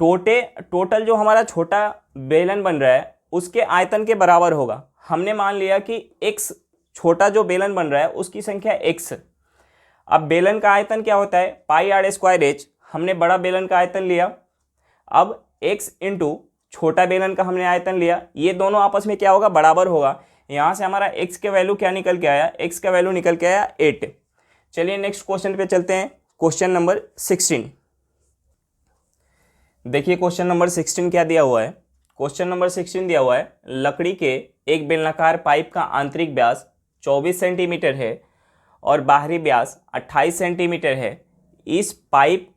टोटल जो हमारा छोटा बेलन बन रहा है उसके आयतन के बराबर होगा। हमने मान लिया कि x छोटा जो बेलन बन रहा है उसकी संख्या x। अब बेलन का आयतन क्या होता है, पाई आर स्क्वायर एच। हमने बड़ा बेलन का आयतन लिया, अब x × छोटा बेलन का हमने आयतन लिया, ये दोनों आपस में क्या होगा, बराबर होगा। यहाँ से हमारा x के वैल्यू क्या निकल के आया, x का वैल्यू निकल के आया 8। चलिए नेक्स्ट क्वेश्चन पे चलते हैं, क्वेश्चन नंबर 16। देखिए क्वेश्चन नंबर 16 क्या दिया हुआ है। क्वेश्चन नंबर 16 दिया हुआ है, लकड़ी के एक बेलनाकार पाइप का आंतरिक व्यास 24 सेंटीमीटर है और बाहरी व्यास 28 सेंटीमीटर है। इस पाइप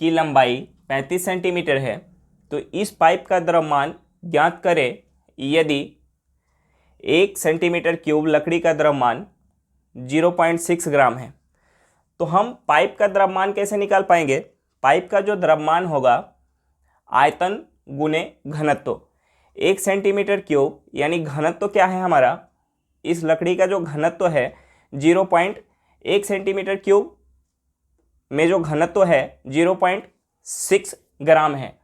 की लंबाई 35 सेंटीमीटर है। तो इस पाइप का द्रव्यमान ज्ञात करें यदि 1 सेंटीमीटर क्यूब लकड़ी का द्रव्यमान 0.6 ग्राम है। तो हम पाइप का द्रव्यमान कैसे निकाल पाएंगे? पाइप का जो द्रव्यमान होगा आयतन गुने घनत्व। 1 सेंटीमीटर क्यूब यानी घनत्व क्या है हमारा, इस लकड़ी का जो घनत्व है 0.1 सेंटीमीटर क्यूब में जो घनत्व है 0.6 ग्राम है।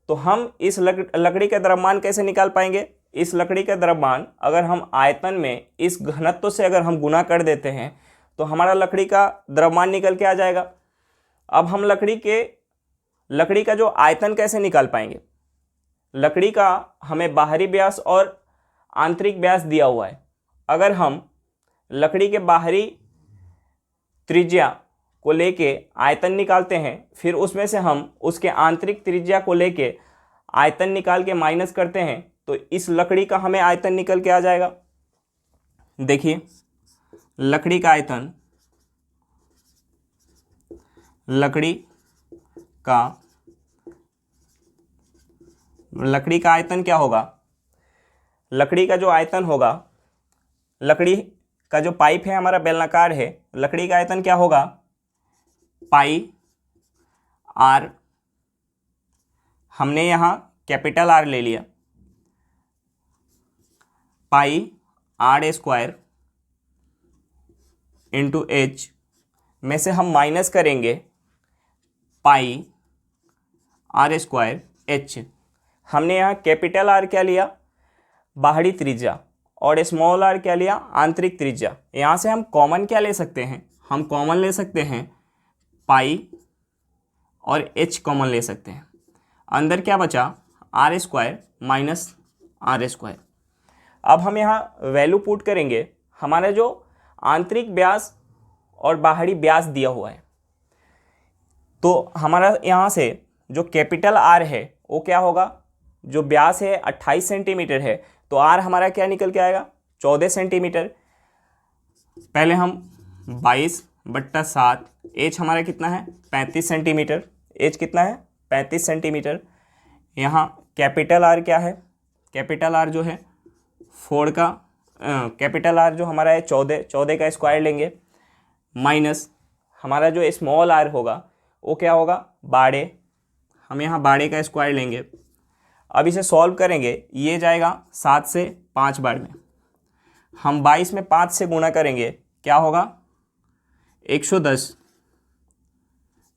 तो हम इस लकड़ी का द्रव्यमान कैसे निकाल पाएंगे? इस लकड़ी का द्रव्यमान अगर हम आयतन में इस घनत्व से अगर हम गुना कर देते हैं तो हमारा लकड़ी का द्रव्यमान निकल के आ जाएगा। अब हम लकड़ी का जो आयतन कैसे निकाल पाएंगे? लकड़ी का हमें बाहरी व्यास और आंतरिक व्यास दिया हुआ है। अगर हम लकड़ी के बाहरी त्रिज्या को लेके आयतन निकालते हैं, फिर उसमें से हम उसके आंतरिक त्रिज्या को लेके आयतन निकाल के माइनस करते हैं, तो इस लकड़ी का हमें आयतन निकल के आ जाएगा। देखिए लकड़ी का आयतन, लकड़ी का आयतन क्या होगा? लकड़ी का जो आयतन होगा, लकड़ी का जो पाइप है हमारा बेलनाकार है, लकड़ी का आयतन क्या होगा? पाई आर, हमने यहाँ कैपिटल आर ले लिया, पाई आर स्क्वायर इंटू एच में से हम माइनस करेंगे पाई आर स्क्वायर एच। हमने यहाँ कैपिटल आर क्या लिया? बाहरी त्रिज्या, और स्मॉल आर क्या लिया? आंतरिक त्रिज्या। यहाँ से हम कॉमन क्या ले सकते हैं? हम कॉमन ले सकते हैं पाई और एच कॉमन ले सकते हैं। अंदर क्या बचा? R square minus R square. अब हम यहाँ वैल्यू पुट करेंगे। हमारा जो आंतरिक व्यास और बाहरी व्यास दिया हुआ है, तो हमारा यहाँ से जो कैपिटल आर है वो क्या होगा? जो व्यास है 28 सेंटीमीटर है, तो आर हमारा क्या निकल के आएगा? 14 सेंटीमीटर। पहले हम 22/7, एच हमारा कितना है? 35 सेंटीमीटर। एच कितना है? 35 सेंटीमीटर। यहाँ कैपिटल आर क्या है? कैपिटल आर जो है 4 का कैपिटल आर जो हमारा है 14 का स्क्वायर लेंगे, माइनस हमारा जो स्मॉल आर होगा वो क्या होगा? 12। हम यहाँ 12 का स्क्वायर लेंगे। अब इसे सॉल्व करेंगे, ये जाएगा 7 से 5 बार में। हम 22 में 5 से गुणा करेंगे, क्या होगा? 110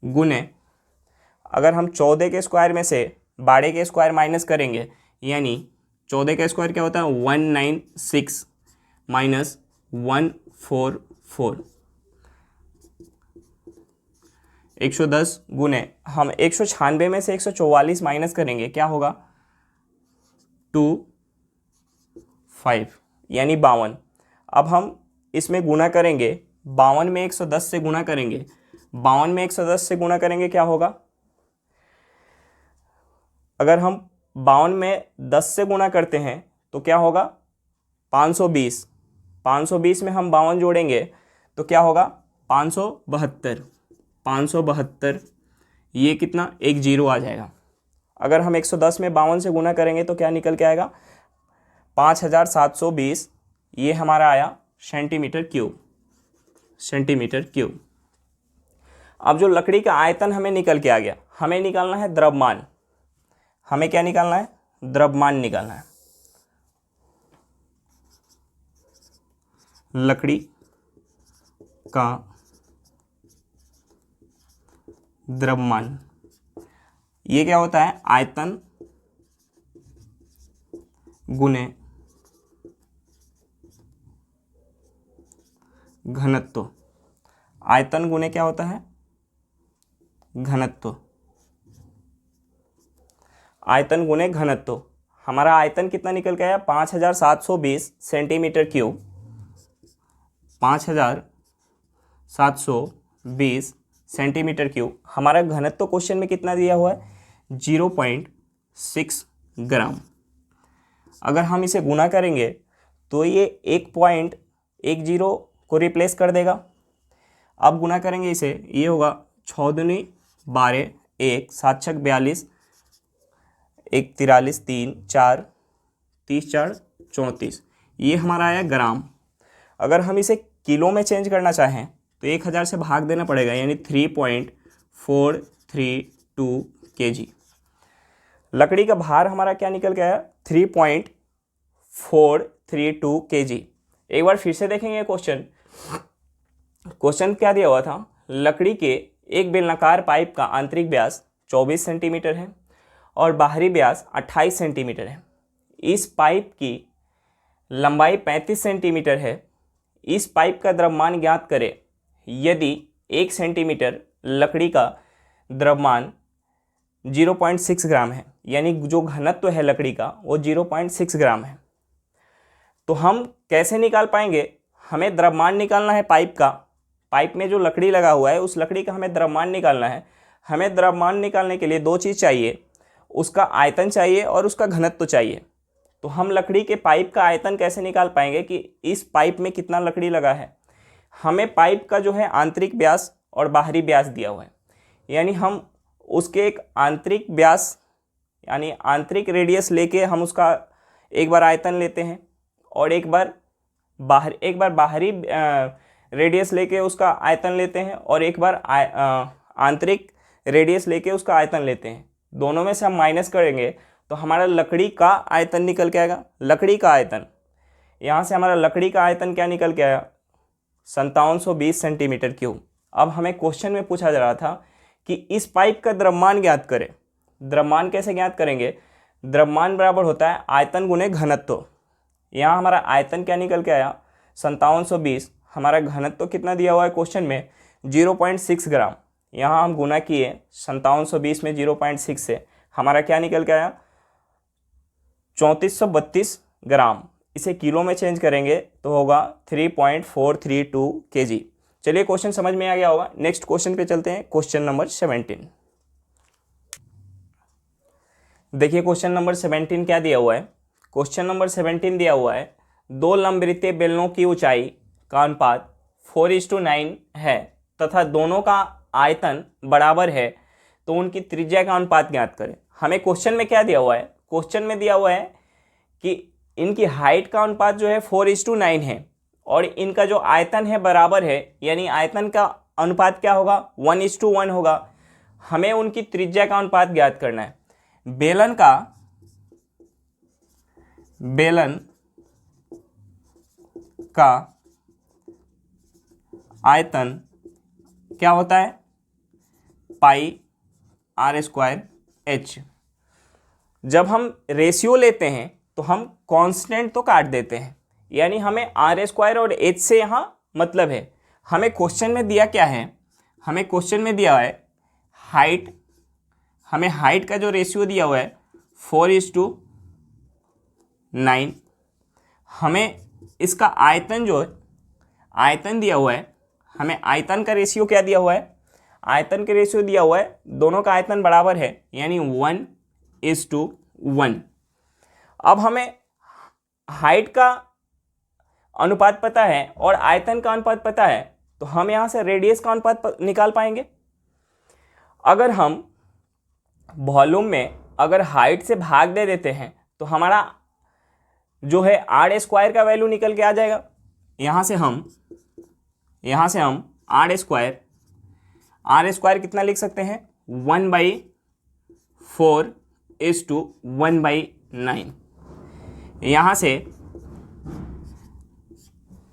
गुने, अगर हम 14 के स्क्वायर में से 12 के स्क्वायर माइनस करेंगे, यानी 14 का स्क्वायर क्या होता है? 196 माइनस 144। 110 गुने, हम 196 में से 144 माइनस करेंगे, क्या होगा? 25 यानी 52। अब हम इसमें गुना करेंगे, 52 में 110 से गुणा करेंगे। 52 में 110 से गुणा करेंगे क्या होगा? अगर हम 52 में 10 से गुणा करते हैं तो क्या होगा? 520। 520 में हम 52 जोड़ेंगे तो क्या होगा? 572। 572, ये कितना? एक जीरो आ जाएगा। अगर हम 110 में 52 से गुना करेंगे तो क्या निकल के आएगा? 5720, ये हमारा आया सेंटीमीटर क्यूब। Centimetre cube. अब जो लकड़ी का आयतन हमें निकल के आ गया, हमें निकालना है द्रव्यमान। हमें क्या निकालना है? द्रव्यमान निकालना है। लकड़ी का द्रव्यमान, ये क्या होता है? आयतन गुने घनत्व। आयतन गुने क्या होता है? घनत्व। आयतन गुने घनत्व। हमारा आयतन कितना निकल के आया? 5720 सेंटीमीटर क्यूब। 5720 centimetre cube. हमारा घनत्व क्वेश्चन में कितना दिया हुआ है? 0.6 ग्राम। अगर हम इसे गुना करेंगे तो ये 1.10 को रिप्लेस कर देगा। अब गुना करेंगे इसे, ये होगा 6 दूनी 12, 1 7 छक 42, 1 43, 3 4 30 4 34, ये हमारा आया ग्राम। अगर हम इसे किलो में चेंज करना चाहें तो 1000 से भाग देना पड़ेगा, यानी 3.432 kg। लकड़ी का भार हमारा क्या निकल के आया, 3.432 kg। एक बार फिर से देखेंगे क्वेश्चन क्या दिया हुआ था, लकड़ी के एक बेलनाकार पाइप का आंतरिक व्यास 24 सेंटीमीटर है और बाहरी व्यास 28 सेंटीमीटर है। इस पाइप की लंबाई 35 सेंटीमीटर है। इस पाइप का द्रव्यमान ज्ञात करें। यदि 1 सेंटीमीटर लकड़ी का द्रव्यमान 0.6 ग्राम है, यानी जो घनत्व है लकड़ी का वो 0.6 ग्राम है, तो हम कैसे निकाल पाएंगे? हमें द्रव्यमान निकालना है पाइप का। पाइप में जो लकड़ी लगा हुआ है उस लकड़ी का हमें द्रव्यमान निकालना है। हमें द्रव्यमान निकालने के लिए दो चीज़ चाहिए, उसका आयतन चाहिए और उसका घनत्व चाहिए। तो हम लकड़ी के पाइप का आयतन कैसे निकाल पाएंगे कि इस पाइप में कितना लकड़ी लगा है? हमें पाइप का जो है आंतरिक व्यास और बाहरी व्यास दिया हुआ है, यानी हम उसके एक आंतरिक व्यास यानी आंतरिक रेडियस लेके हम उसका एक बार आयतन लेते हैं और एक बार बाहरी रेडियस लेके उसका आयतन लेते हैं और एक बार आंतरिक रेडियस लेके उसका आयतन लेते हैं। दोनों में से हम माइनस करेंगे तो हमारा लकड़ी का आयतन निकल के आएगा। लकड़ी का आयतन, यहाँ से हमारा लकड़ी का आयतन क्या निकल के आया, 5720 सेंटीमीटर क्यूब। अब हमें क्वेश्चन में पूछा जा रहा था कि इस पाइप का द्रव्यमान ज्ञात करें। द्रव्यमान कैसे ज्ञात करेंगे? द्रव्यमान बराबर होता है आयतन गुने घनत्व। यहाँ हमारा आयतन क्या निकल के आया, 5720। हमारा घनत्व कितना दिया हुआ है क्वेश्चन में, 0.6 ग्राम। यहाँ हम गुना किए 5720 में 0.6 से, हमारा क्या निकल के आया, 3432 ग्राम। इसे किलो में चेंज करेंगे तो होगा 3.432 kg। चलिए क्वेश्चन समझ में आ गया होगा। नेक्स्ट क्वेश्चन पे चलते हैं, क्वेश्चन नंबर 17। देखिए क्वेश्चन नंबर 17 क्या दिया हुआ है। क्वेश्चन नंबर 17 दिया हुआ है, दो लंबवृत्तीय बेलनों की ऊंचाई का अनुपात 4:9 है तथा दोनों का आयतन बराबर है, तो उनकी त्रिज्या का अनुपात ज्ञात करें। हमें क्वेश्चन में क्या दिया हुआ है? क्वेश्चन में दिया हुआ है कि इनकी हाइट का अनुपात जो है 4:9 है और इनका जो आयतन है बराबर है, यानी आयतन का अनुपात क्या होगा, 1:1 होगा। हमें उनकी त्रिज्या का अनुपात ज्ञात करना है। बेलन का आयतन क्या होता है, πr²h। जब हम रेशियो लेते हैं तो हम कांस्टेंट तो काट देते हैं, यानी हमें r² और h से यहाँ मतलब है। हमें क्वेश्चन में दिया क्या है, हमें क्वेश्चन में दिया है हाइट। हमें हाइट का जो रेशियो दिया हुआ है 4:9। हमें इसका आयतन जो है, आयतन दिया हुआ है, हमें आयतन का रेशियो क्या दिया हुआ है, आयतन का रेशियो दिया हुआ है, दोनों का आयतन बराबर है, यानी 1:1। अब हमें हाइट का अनुपात पता है और आयतन का अनुपात पता है, तो हम यहाँ से रेडियस का अनुपात निकाल पाएंगे। अगर हम वॉल्यूम में अगर हाइट से भाग दे देते हैं तो हमारा जो है r² का वैल्यू निकल के आ जाएगा। यहाँ से हम r² कितना लिख सकते हैं, 1/4:1/9। यहाँ से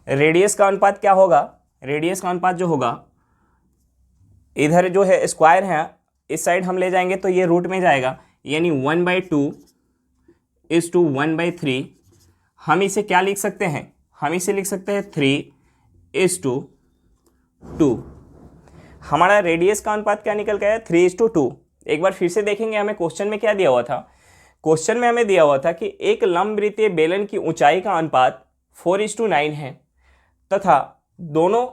रेडियस का अनुपात क्या होगा, रेडियस का अनुपात जो होगा, इधर जो है स्क्वायर है, इस साइड हम ले जाएंगे तो ये रूट में जाएगा, यानी 1/2:1/3। हम इसे क्या लिख सकते हैं, हम इसे लिख सकते हैं 3:2। हमारा रेडियस का अनुपात क्या निकल गया है, 3:2। एक बार फिर से देखेंगे हमें क्वेश्चन में क्या दिया हुआ था। क्वेश्चन में हमें दिया हुआ था कि एक लंबवृत्तीय बेलन की ऊंचाई का अनुपात 4:9 है तथा दोनों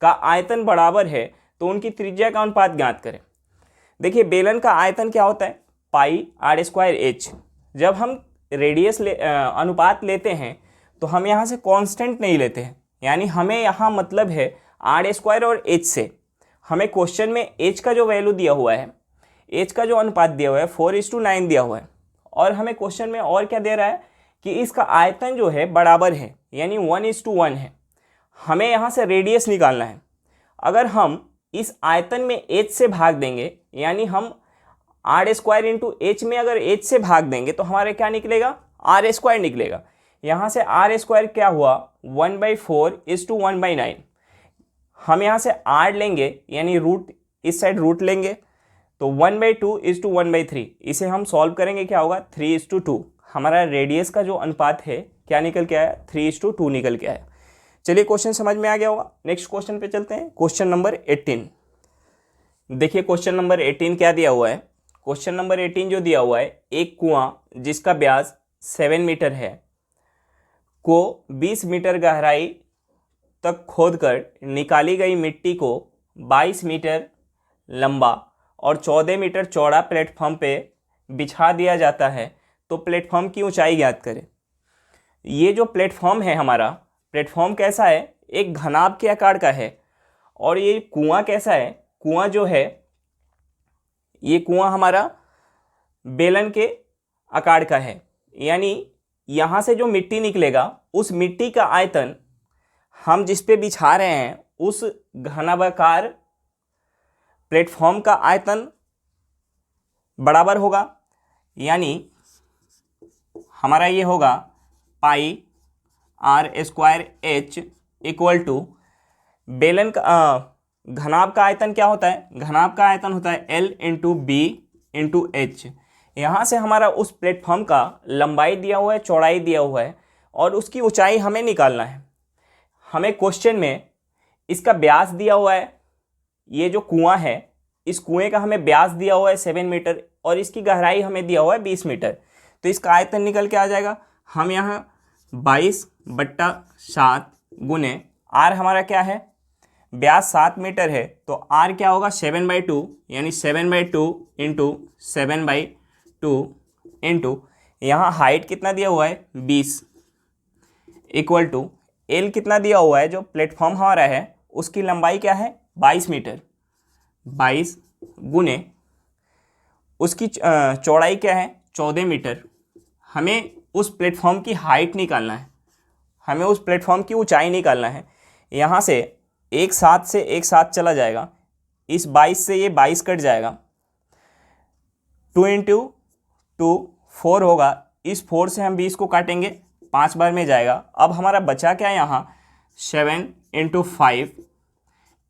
का आयतन बराबर है, तो उनकी त्रिज्या का अनुपात ज्ञात करें। देखिए बेलन का आयतन क्या होता है, पाई आर स्क्वायर एच। जब हम रेडियस अनुपात लेते हैं तो हम यहाँ से कांस्टेंट नहीं लेते हैं, यानी हमें यहाँ मतलब है आर स्क्वायर और एच से। हमें क्वेश्चन में एच का जो वैल्यू दिया हुआ है, एच का जो अनुपात दिया हुआ है 4:9 दिया हुआ है, और हमें क्वेश्चन में और क्या दे रहा है कि इसका आयतन जो है बराबर है, यानी 1:1 है। हमें यहाँ से रेडियस निकालना है। अगर हम इस आयतन में एच से भाग देंगे, यानी हम आर स्क्वायर इंटू एच में अगर एच से भाग देंगे तो हमारे क्या निकलेगा, आर स्क्वायर निकलेगा। यहाँ से आर स्क्वायर क्या हुआ, 1/4:1/9। हम यहाँ से आर लेंगे, यानी रूट इस साइड रूट लेंगे, तो 1/2:1/3। इसे हम सॉल्व करेंगे, क्या होगा 3:2। हमारा रेडियस का जो अनुपात है क्या निकल के आया, 3:2 निकल के आया। चलिए क्वेश्चन समझ में आ गया होगा। नेक्स्ट क्वेश्चन पे चलते हैं, क्वेश्चन नंबर 18। देखिए क्वेश्चन नंबर 18 क्या दिया हुआ है। क्वेश्चन नंबर 18 जो दिया हुआ है, एक कुआं जिसका व्यास 7 मीटर है को 20 मीटर गहराई तक खोदकर निकाली गई मिट्टी को 22 मीटर लंबा और 14 मीटर चौड़ा प्लेटफॉर्म पे बिछा दिया जाता है, तो प्लेटफॉर्म की ऊंचाई ज्ञात करें। ये जो प्लेटफॉर्म है हमारा, प्लेटफॉर्म कैसा है, एक घनाभ के आकार का है। और ये कुआं कैसा है, कुआं जो है ये कुआं हमारा बेलन के आकार का है, यानी यहाँ से जो मिट्टी निकलेगा उस मिट्टी का आयतन हम जिस पे बिछा रहे हैं उस घनाभाकार प्लेटफॉर्म का आयतन बराबर होगा, यानी हमारा ये होगा pi r square h equal to बेलन का घनाभ का आयतन क्या होता है, घनाभ का आयतन होता है L into B into H. यहाँ से हमारा उस प्लेटफॉर्म का लंबाई दिया हुआ है, चौड़ाई दिया हुआ है, और उसकी ऊंचाई हमें निकालना है। हमें क्वेश्चन में इसका व्यास दिया हुआ है, ये जो कुआं है इस कुएं का हमें व्यास दिया हुआ है 7 मीटर और इसकी गहराई हमें दिया हुआ है 20 मीटर, तो इसका आयतन निकल के आ जाएगा। हम यहाँ 22/7 गुने आर हमारा क्या है, व्यास 7 मीटर है, तो आर क्या होगा 7/2, यानी 7/2 इंटू 7/2 इंटू यहाँ हाइट कितना दिया हुआ है 20 इक्वल टू एल कितना दिया हुआ है, जो प्लेटफॉर्म हमारा है उसकी लंबाई क्या है 22 मीटर, 22 गुने उसकी चौड़ाई क्या है 14 मीटर। हमें उस प्लेटफॉर्म की हाइट निकालना है, हमें उस प्लेटफॉर्म की ऊंचाई निकालना है। यहाँ से एक साथ से एक साथ चला जाएगा, इस 22 से ये 22 कट जाएगा, 2 इंटू 2 4 होगा, इस 4 से हम 20 को काटेंगे 5 बार में जाएगा। अब हमारा बचा क्या यहाँ 7 into 5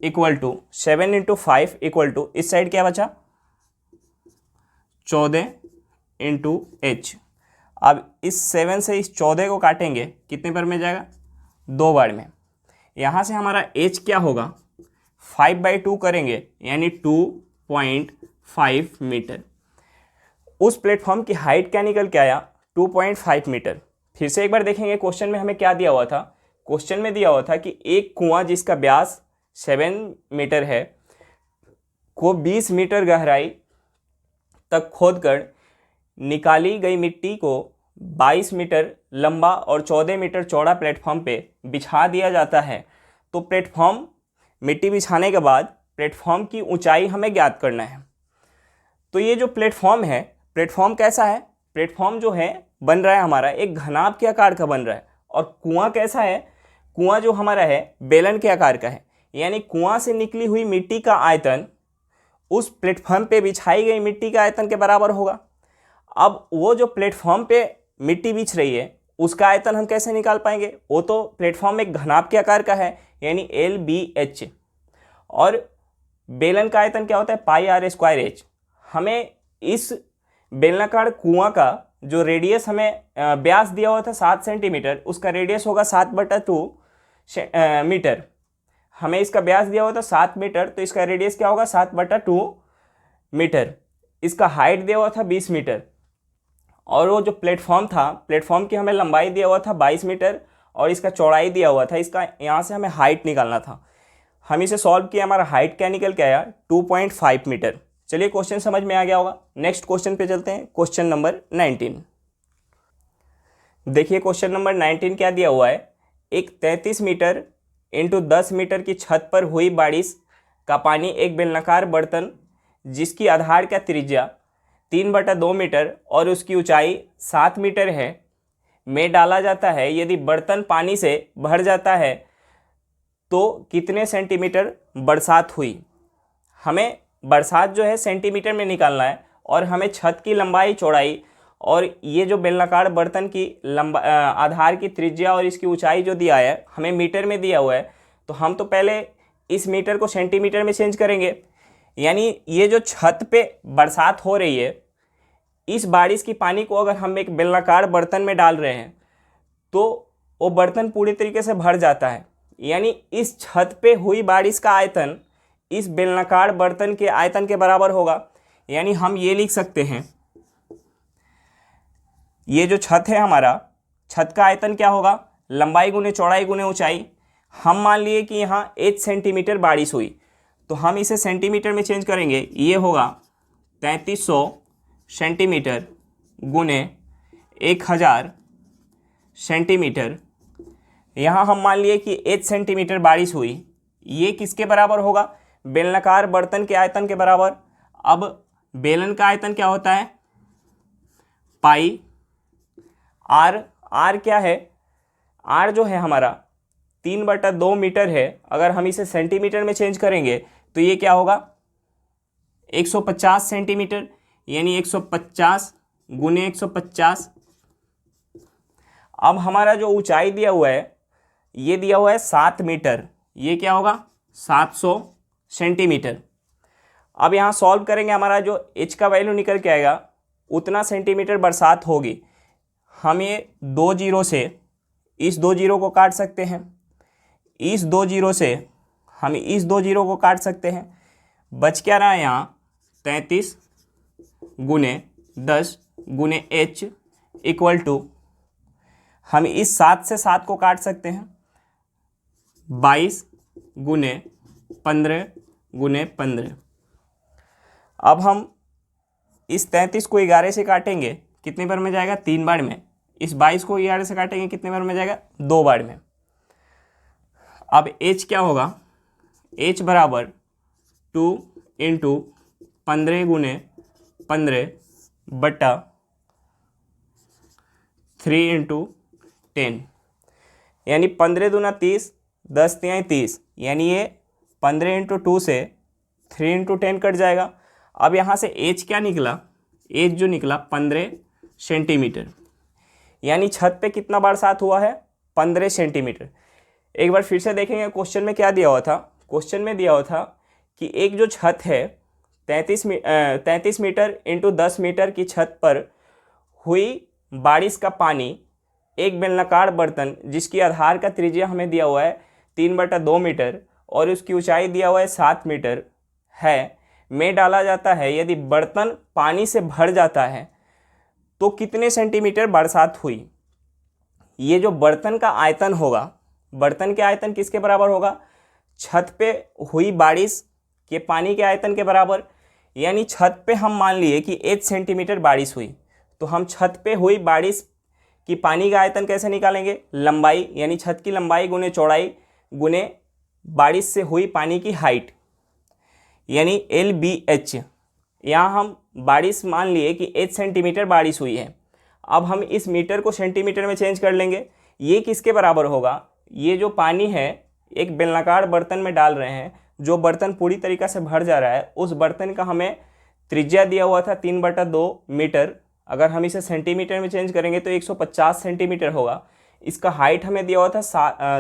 equal to 7 into 5 equal to इस साइड क्या बचा 14 इंटू एच। अब इस 7 से इस 14 को काटेंगे, कितने बार में जाएगा 2 बार में। यहाँ से हमारा एच क्या होगा 5/2 करेंगे, यानी 2.5 मीटर। उस प्लेटफॉर्म की हाइट क्या निकल के आया 2.5 मीटर। फिर से एक बार देखेंगे क्वेश्चन में हमें क्या दिया हुआ था। क्वेश्चन में दिया हुआ था कि एक कुआं जिसका व्यास 7 मीटर है को 20 मीटर गहराई तक खोदकर निकाली गई मिट्टी को 22 मीटर लंबा और 14 मीटर चौड़ा प्लेटफॉर्म पे बिछा दिया जाता है, तो प्लेटफॉर्म मिट्टी बिछाने के बाद प्लेटफॉर्म की ऊंचाई हमें ज्ञात करना है। तो ये जो प्लेटफॉर्म है, प्लेटफॉर्म कैसा है, प्लेटफॉर्म जो है बन रहा है हमारा एक घनाभ के आकार का बन रहा है। और कुआं कैसा है, कुआं जो हमारा है बेलन के आकार का है, यानी कुआं से निकली हुई मिट्टी का आयतन उस प्लेटफॉर्म पे बिछाई गई मिट्टी के आयतन के बराबर होगा। अब वो जो प्लेटफॉर्म पे मिट्टी बिछ रही है उसका आयतन हम कैसे निकाल पाएंगे, वो तो प्लेटफॉर्म एक घनाभ के आकार का है, यानी LBH, और बेलन का आयतन क्या होता है पाई आर स्क्वायर एच। हमें इस बेलनाकार कुआं का जो रेडियस हमें व्यास दिया हुआ था 7 सेंटीमीटर, उसका रेडियस होगा 7/2 मीटर। हमें इसका व्यास दिया हुआ था 7 मीटर, तो इसका रेडियस क्या होगा 7/2 मीटर। इसका हाइट दिया हुआ था 20 मीटर, और वो जो प्लेटफॉर्म था, प्लेटफॉर्म की हमें लंबाई दिया हुआ था 22 मीटर और इसका चौड़ाई दिया हुआ था। इसका यहाँ से हमें हाइट निकालना था। हम इसे सॉल्व किया, हमारा हाइट क्या निकल के आया 2.5 मीटर। चलिए क्वेश्चन समझ में आ गया होगा। नेक्स्ट क्वेश्चन पे चलते हैं, क्वेश्चन नंबर 19। देखिए क्वेश्चन नंबर 19 क्या दिया हुआ है, एक 33 मीटर इंटू 10 मीटर की छत पर हुई बारिश का पानी एक बेलनाकार बर्तन जिसकी आधार का त्रिज्या 3/2 मीटर और उसकी ऊंचाई 7 मीटर है में डाला जाता है। यदि बर्तन पानी से भर जाता है तो कितने सेंटीमीटर बरसात हुई। हमें बरसात जो है सेंटीमीटर में निकालना है और हमें छत की लंबाई चौड़ाई और ये जो बेलनाकार बर्तन की आधार की त्रिज्या और इसकी ऊंचाई जो दिया है हमें मीटर में दिया हुआ है, तो हम तो पहले इस मीटर को सेंटीमीटर में चेंज करेंगे। यानी ये जो छत पे बरसात हो रही है, इस बारिश की पानी को अगर हम एक बेलनाकार बर्तन में डाल रहे हैं तो वो बर्तन पूरी तरीके से भर जाता है। यानी इस छत पे हुई बारिश का आयतन इस बेलनाकार बर्तन के आयतन के बराबर होगा। यानी हम ये लिख सकते हैं, ये जो छत है हमारा, छत का आयतन क्या होगा, लंबाई गुने चौड़ाई गुने ऊंचाई। हम मान लिए कि यहाँ 8 सेंटीमीटर बारिश हुई, तो हम इसे सेंटीमीटर में चेंज करेंगे। ये होगा 3300 सेंटीमीटर गुने 1000 सेंटीमीटर। यहाँ हम मान लिए कि 8 सेंटीमीटर बारिश हुई, ये किसके बराबर होगा, बेलनाकार बर्तन के आयतन के बराबर। अब बेलन का आयतन क्या होता है, पाई आर। आर क्या है, आर जो है हमारा 3/2 मीटर है। अगर हम इसे सेंटीमीटर में चेंज करेंगे तो ये क्या होगा, 150 सेंटीमीटर। यानी 150 गुने 150। अब हमारा जो ऊंचाई दिया हुआ है, ये दिया हुआ है 7 मीटर, ये क्या होगा 700 सेंटीमीटर। अब यहाँ सॉल्व करेंगे, हमारा जो एच का वैल्यू निकल के आएगा उतना सेंटीमीटर बरसात होगी। हम ये 2 जीरो से इस 2 जीरो को काट सकते हैं, इस 2 जीरो से हम इस 2 जीरो को काट सकते हैं। बच क्या रहा है यहाँ 33 गुने 10 गुने एच इक्वल टू, हम इस 7 से 7 को काट सकते हैं, 22 गुने 15 गुने 15। अब हम इस 33 को 11 से काटेंगे, कितने बार में जाएगा, 3 बार में। इस 22 को 11 से काटेंगे, कितने बार में जाएगा, 2 बार में। अब h क्या होगा, h बराबर 2 इंटू 15 गुने 15 बटा 3 इंटू 10। यानी 15 दूना 30, 10 तिहाई 30। यानी ये 15 इंटू 2 से 3 इंटू 10 कट जाएगा। अब यहाँ से h क्या निकला, h जो निकला 15 सेंटीमीटर। यानी छत पे कितना बरसात हुआ है, 15 सेंटीमीटर। एक बार फिर से देखेंगे क्वेश्चन में क्या दिया हुआ था। क्वेश्चन में दिया हुआ था कि एक जो छत है 33 मीटर इंटू 10 मीटर की छत पर हुई बारिश का पानी एक बेलनाकार बर्तन जिसकी आधार का त्रिज्या हमें दिया हुआ है 3/2 मीटर और उसकी ऊंचाई दिया हुआ है 7 मीटर है में डाला जाता है। यदि बर्तन पानी से भर जाता है तो कितने सेंटीमीटर बरसात हुई। ये जो बर्तन का आयतन होगा, बर्तन के आयतन किसके बराबर होगा, छत पे हुई बारिश के पानी के आयतन के बराबर। यानी छत पे हम मान लिए कि 8 सेंटीमीटर बारिश हुई, तो हम छत पे हुई बारिश की पानी का आयतन कैसे निकालेंगे, लंबाई, यानी छत की लंबाई गुने चौड़ाई गुने बारिश से हुई पानी की हाइट, यानी LBH। यहाँ हम बारिश मान लिए कि 8 सेंटीमीटर बारिश हुई है। अब हम इस मीटर को सेंटीमीटर में चेंज कर लेंगे। ये किसके बराबर होगा, ये जो पानी है एक बेलनाकार बर्तन में डाल रहे हैं, जो बर्तन पूरी तरीक़ा से भर जा रहा है, उस बर्तन का हमें त्रिज्या दिया हुआ था 3/2 मीटर। अगर हम इसे सेंटीमीटर में चेंज करेंगे तो 150 सेंटीमीटर होगा। इसका हाइट हमें दिया हुआ था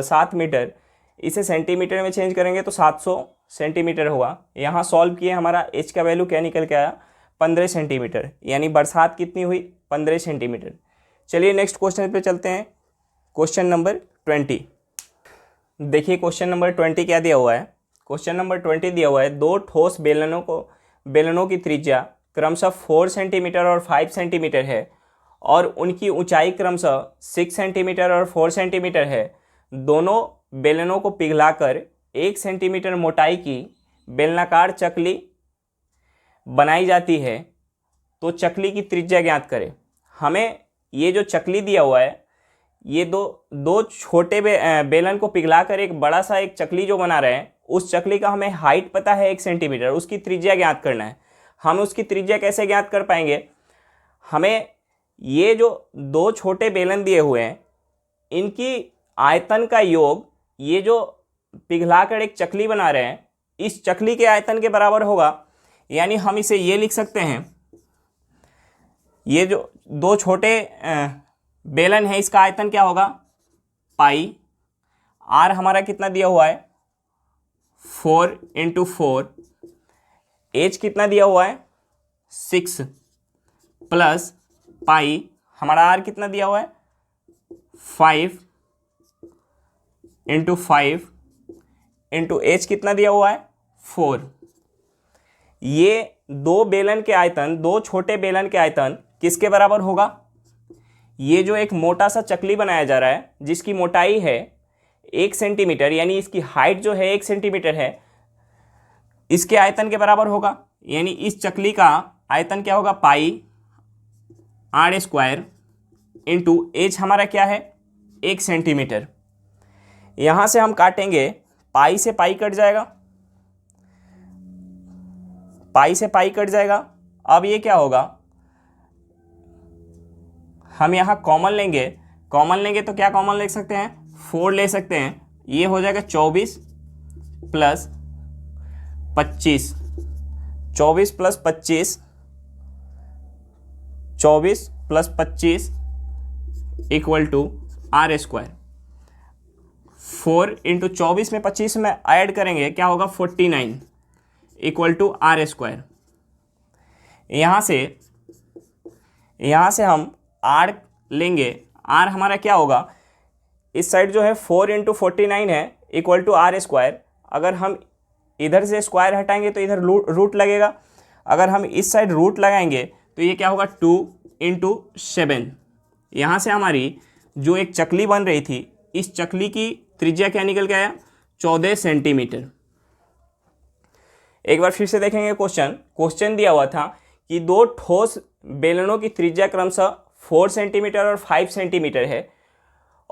7 मीटर, इसे सेंटीमीटर में चेंज करेंगे तो 700 सेंटीमीटर होगा। यहाँ सॉल्व किए, हमारा h का वैल्यू क्या निकल के आया, 15 सेंटीमीटर। यानी बरसात कितनी हुई, 15 सेंटीमीटर। चलिए नेक्स्ट क्वेश्चन पे चलते हैं, क्वेश्चन नंबर 20। देखिए क्वेश्चन नंबर 20 क्या दिया हुआ है। क्वेश्चन नंबर 20 दिया हुआ है, 2 ठोस बेलनों की त्रिज्या क्रमशः 4 सेंटीमीटर और 5 सेंटीमीटर है और उनकी ऊंचाई क्रमशः 6 सेंटीमीटर और 4 सेंटीमीटर है। दोनों बेलनों को पिघलाकर 1 सेंटीमीटर मोटाई की बेलनाकार चकली बनाई जाती है तो चकली की त्रिज्या ज्ञात करें। हमें ये जो चकली दिया हुआ है, ये दो छोटे बेलन को पिघलाकर एक बड़ा सा एक चकली जो बना रहे हैं, उस चकली का हमें हाइट पता है 1 सेंटीमीटर, उसकी त्रिज्या ज्ञात करना है। हम उसकी त्रिज्या कैसे ज्ञात कर पाएंगे? हमें ये जो 2 छोटे बेलन दिए हुए हैं, इनकी आयतन का योग, ये जो पिघलाकर एक चकली बना रहे हैं, इस चकली के आयतन के बराबर होगा। यानी हम इसे ये लिख सकते हैं, ये जो 2 छोटे बेलन है, इसका आयतन क्या होगा? पाई। आर हमारा कितना दिया हुआ है? 4 × 4। एच कितना दिया हुआ है? 6 प्लस पाई, हमारा आर कितना दिया हुआ है? 5 × 5 इंटू एच कितना दिया हुआ है? 4। ये 2 बेलन के आयतन, 2 छोटे बेलन के आयतन किसके बराबर होगा? ये जो एक मोटा सा चकली बनाया जा रहा है, जिसकी मोटाई है 1 सेंटीमीटर, यानी इसकी हाइट जो है 1 सेंटीमीटर है, इसके आयतन के बराबर होगा। यानी इस चकली का आयतन क्या होगा? पाई r² इंटू एच हमारा क्या है? 1 सेंटीमीटर। यहाँ से हम काटेंगे, पाई से पाई कट जाएगा, पाई से पाई कट जाएगा। अब ये क्या होगा? हम यहाँ कॉमन लेंगे, कॉमन लेंगे तो क्या कॉमन ले सकते हैं? 4 ले सकते हैं। ये हो जाएगा 24 प्लस 25, 24 प्लस 25, 24 प्लस 25 इक्वल टू r²। 4 × 24 में 25 में ऐड करेंगे, क्या होगा? 49 इक्वल टू r²। यहाँ से हम r लेंगे, r हमारा क्या होगा? इस साइड जो है 4 × 49 है इक्वल टू r²। अगर हम इधर से स्क्वायर हटाएंगे तो इधर रूट लगेगा। अगर हम इस साइड रूट लगाएंगे तो ये क्या होगा? 2 × 7। यहाँ से हमारी जो एक चकली बन रही थी, इस चकली की त्रिज्या क्या निकल के आया? 14 सेंटीमीटर। एक बार फिर से देखेंगे क्वेश्चन दिया हुआ था कि 2 ठोस बेलनों की त्रिज्या क्रमशः 4 सेंटीमीटर और 5 सेंटीमीटर है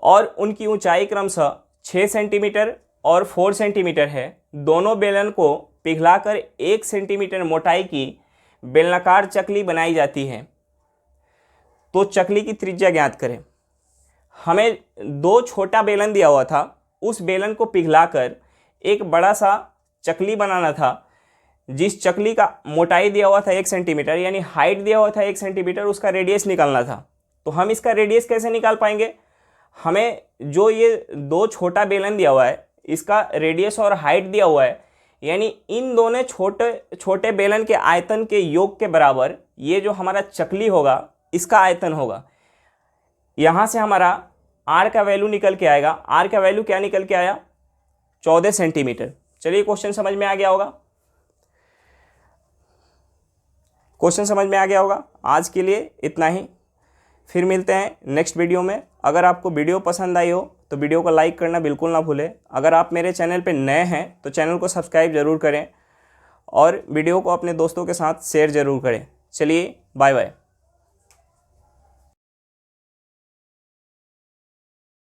और उनकी ऊंचाई क्रमशः 6 सेंटीमीटर और 4 सेंटीमीटर है। दोनों बेलन को पिघलाकर 1 सेंटीमीटर मोटाई की बेलनाकार चकली बनाई जाती है, तो चकली की त्रिज्या ज्ञात करें। हमें 2 छोटा बेलन दिया हुआ था, उस बेलन को पिघलाकर एक बड़ा सा चकली बनाना था, जिस चकली का मोटाई दिया हुआ था 1 सेंटीमीटर, यानी हाइट दिया हुआ था 1 सेंटीमीटर, उसका रेडियस निकालना था। तो हम इसका रेडियस कैसे निकाल पाएंगे? हमें जो ये 2 छोटा बेलन दिया हुआ है, इसका रेडियस और हाइट दिया हुआ है, यानी इन दोनों छोटे बेलन के आयतन के योग के बराबर ये जो हमारा चकली होगा, इसका आयतन होगा। यहाँ से हमारा r का वैल्यू निकल के आएगा। r का वैल्यू क्या निकल के आया? 14 सेंटीमीटर। चलिए क्वेश्चन समझ में आ गया होगा। क्वेश्चन समझ में आ गया होगा। आज के लिए इतना ही, फिर मिलते हैं नेक्स्ट वीडियो में। अगर आपको वीडियो पसंद आई हो तो वीडियो को लाइक करना बिल्कुल ना भूलें। अगर आप मेरे चैनल पर नए हैं तो चैनल को सब्सक्राइब ज़रूर करें और वीडियो को अपने दोस्तों के साथ शेयर ज़रूर करें। चलिए बाय बाय।